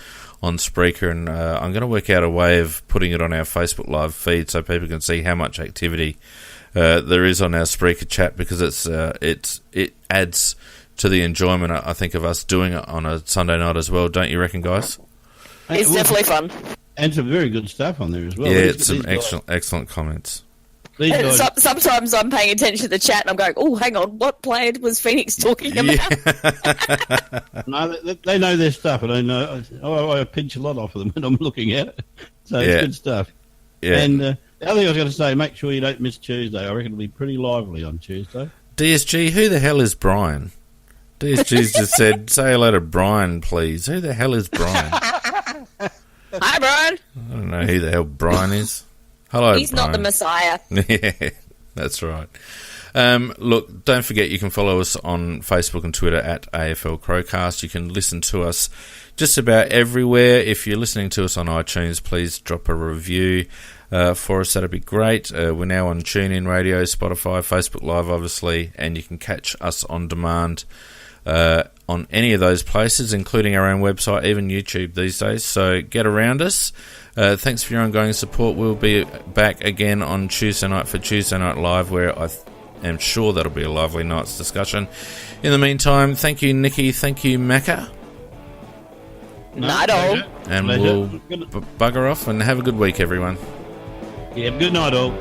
on Spreaker, and I'm going to work out a way of putting it on our Facebook Live feed so people can see how much activity there is on our Spreaker chat, because it adds to the enjoyment, I think, of us doing it on a Sunday night as well. Don't you reckon, guys? It's definitely fun. And some very good stuff on there as well. Yeah, it's some excellent comments. These guys, Sometimes I'm paying attention to the chat and I'm going, oh, hang on, what player was Feenix talking about? no, they know their stuff, and I know I pinch a lot off of them when I'm looking at it. So it's good stuff. Yeah. And the other thing I was going to say, make sure you don't miss Tuesday. I reckon it'll be pretty lively on Tuesday. DSG, who the hell is Brian? DSG's just said, say hello to Brian, please. Who the hell is Brian? Hi, Brian. I don't know who the hell Brian is. Hello, He's Brian. not the Messiah. Yeah, that's right. Look, don't forget you can follow us on Facebook and Twitter at AFL CrowCast. You can listen to us just about everywhere. If you're listening to us on iTunes, please drop a review for us. That'd be great. We're now on TuneIn Radio, Spotify, Facebook Live, obviously, and you can catch us on demand on any of those places, including our own website, even YouTube these days. So get around us. Thanks for your ongoing support. We'll be back again on Tuesday night for Tuesday Night Live, where I am sure that'll be a lively night's discussion. In the meantime, thank you, Nikki. Thank you, Macca. Night all. pleasure. And Pleasure. we'll bugger off and have a good week, everyone. Yeah, good night all.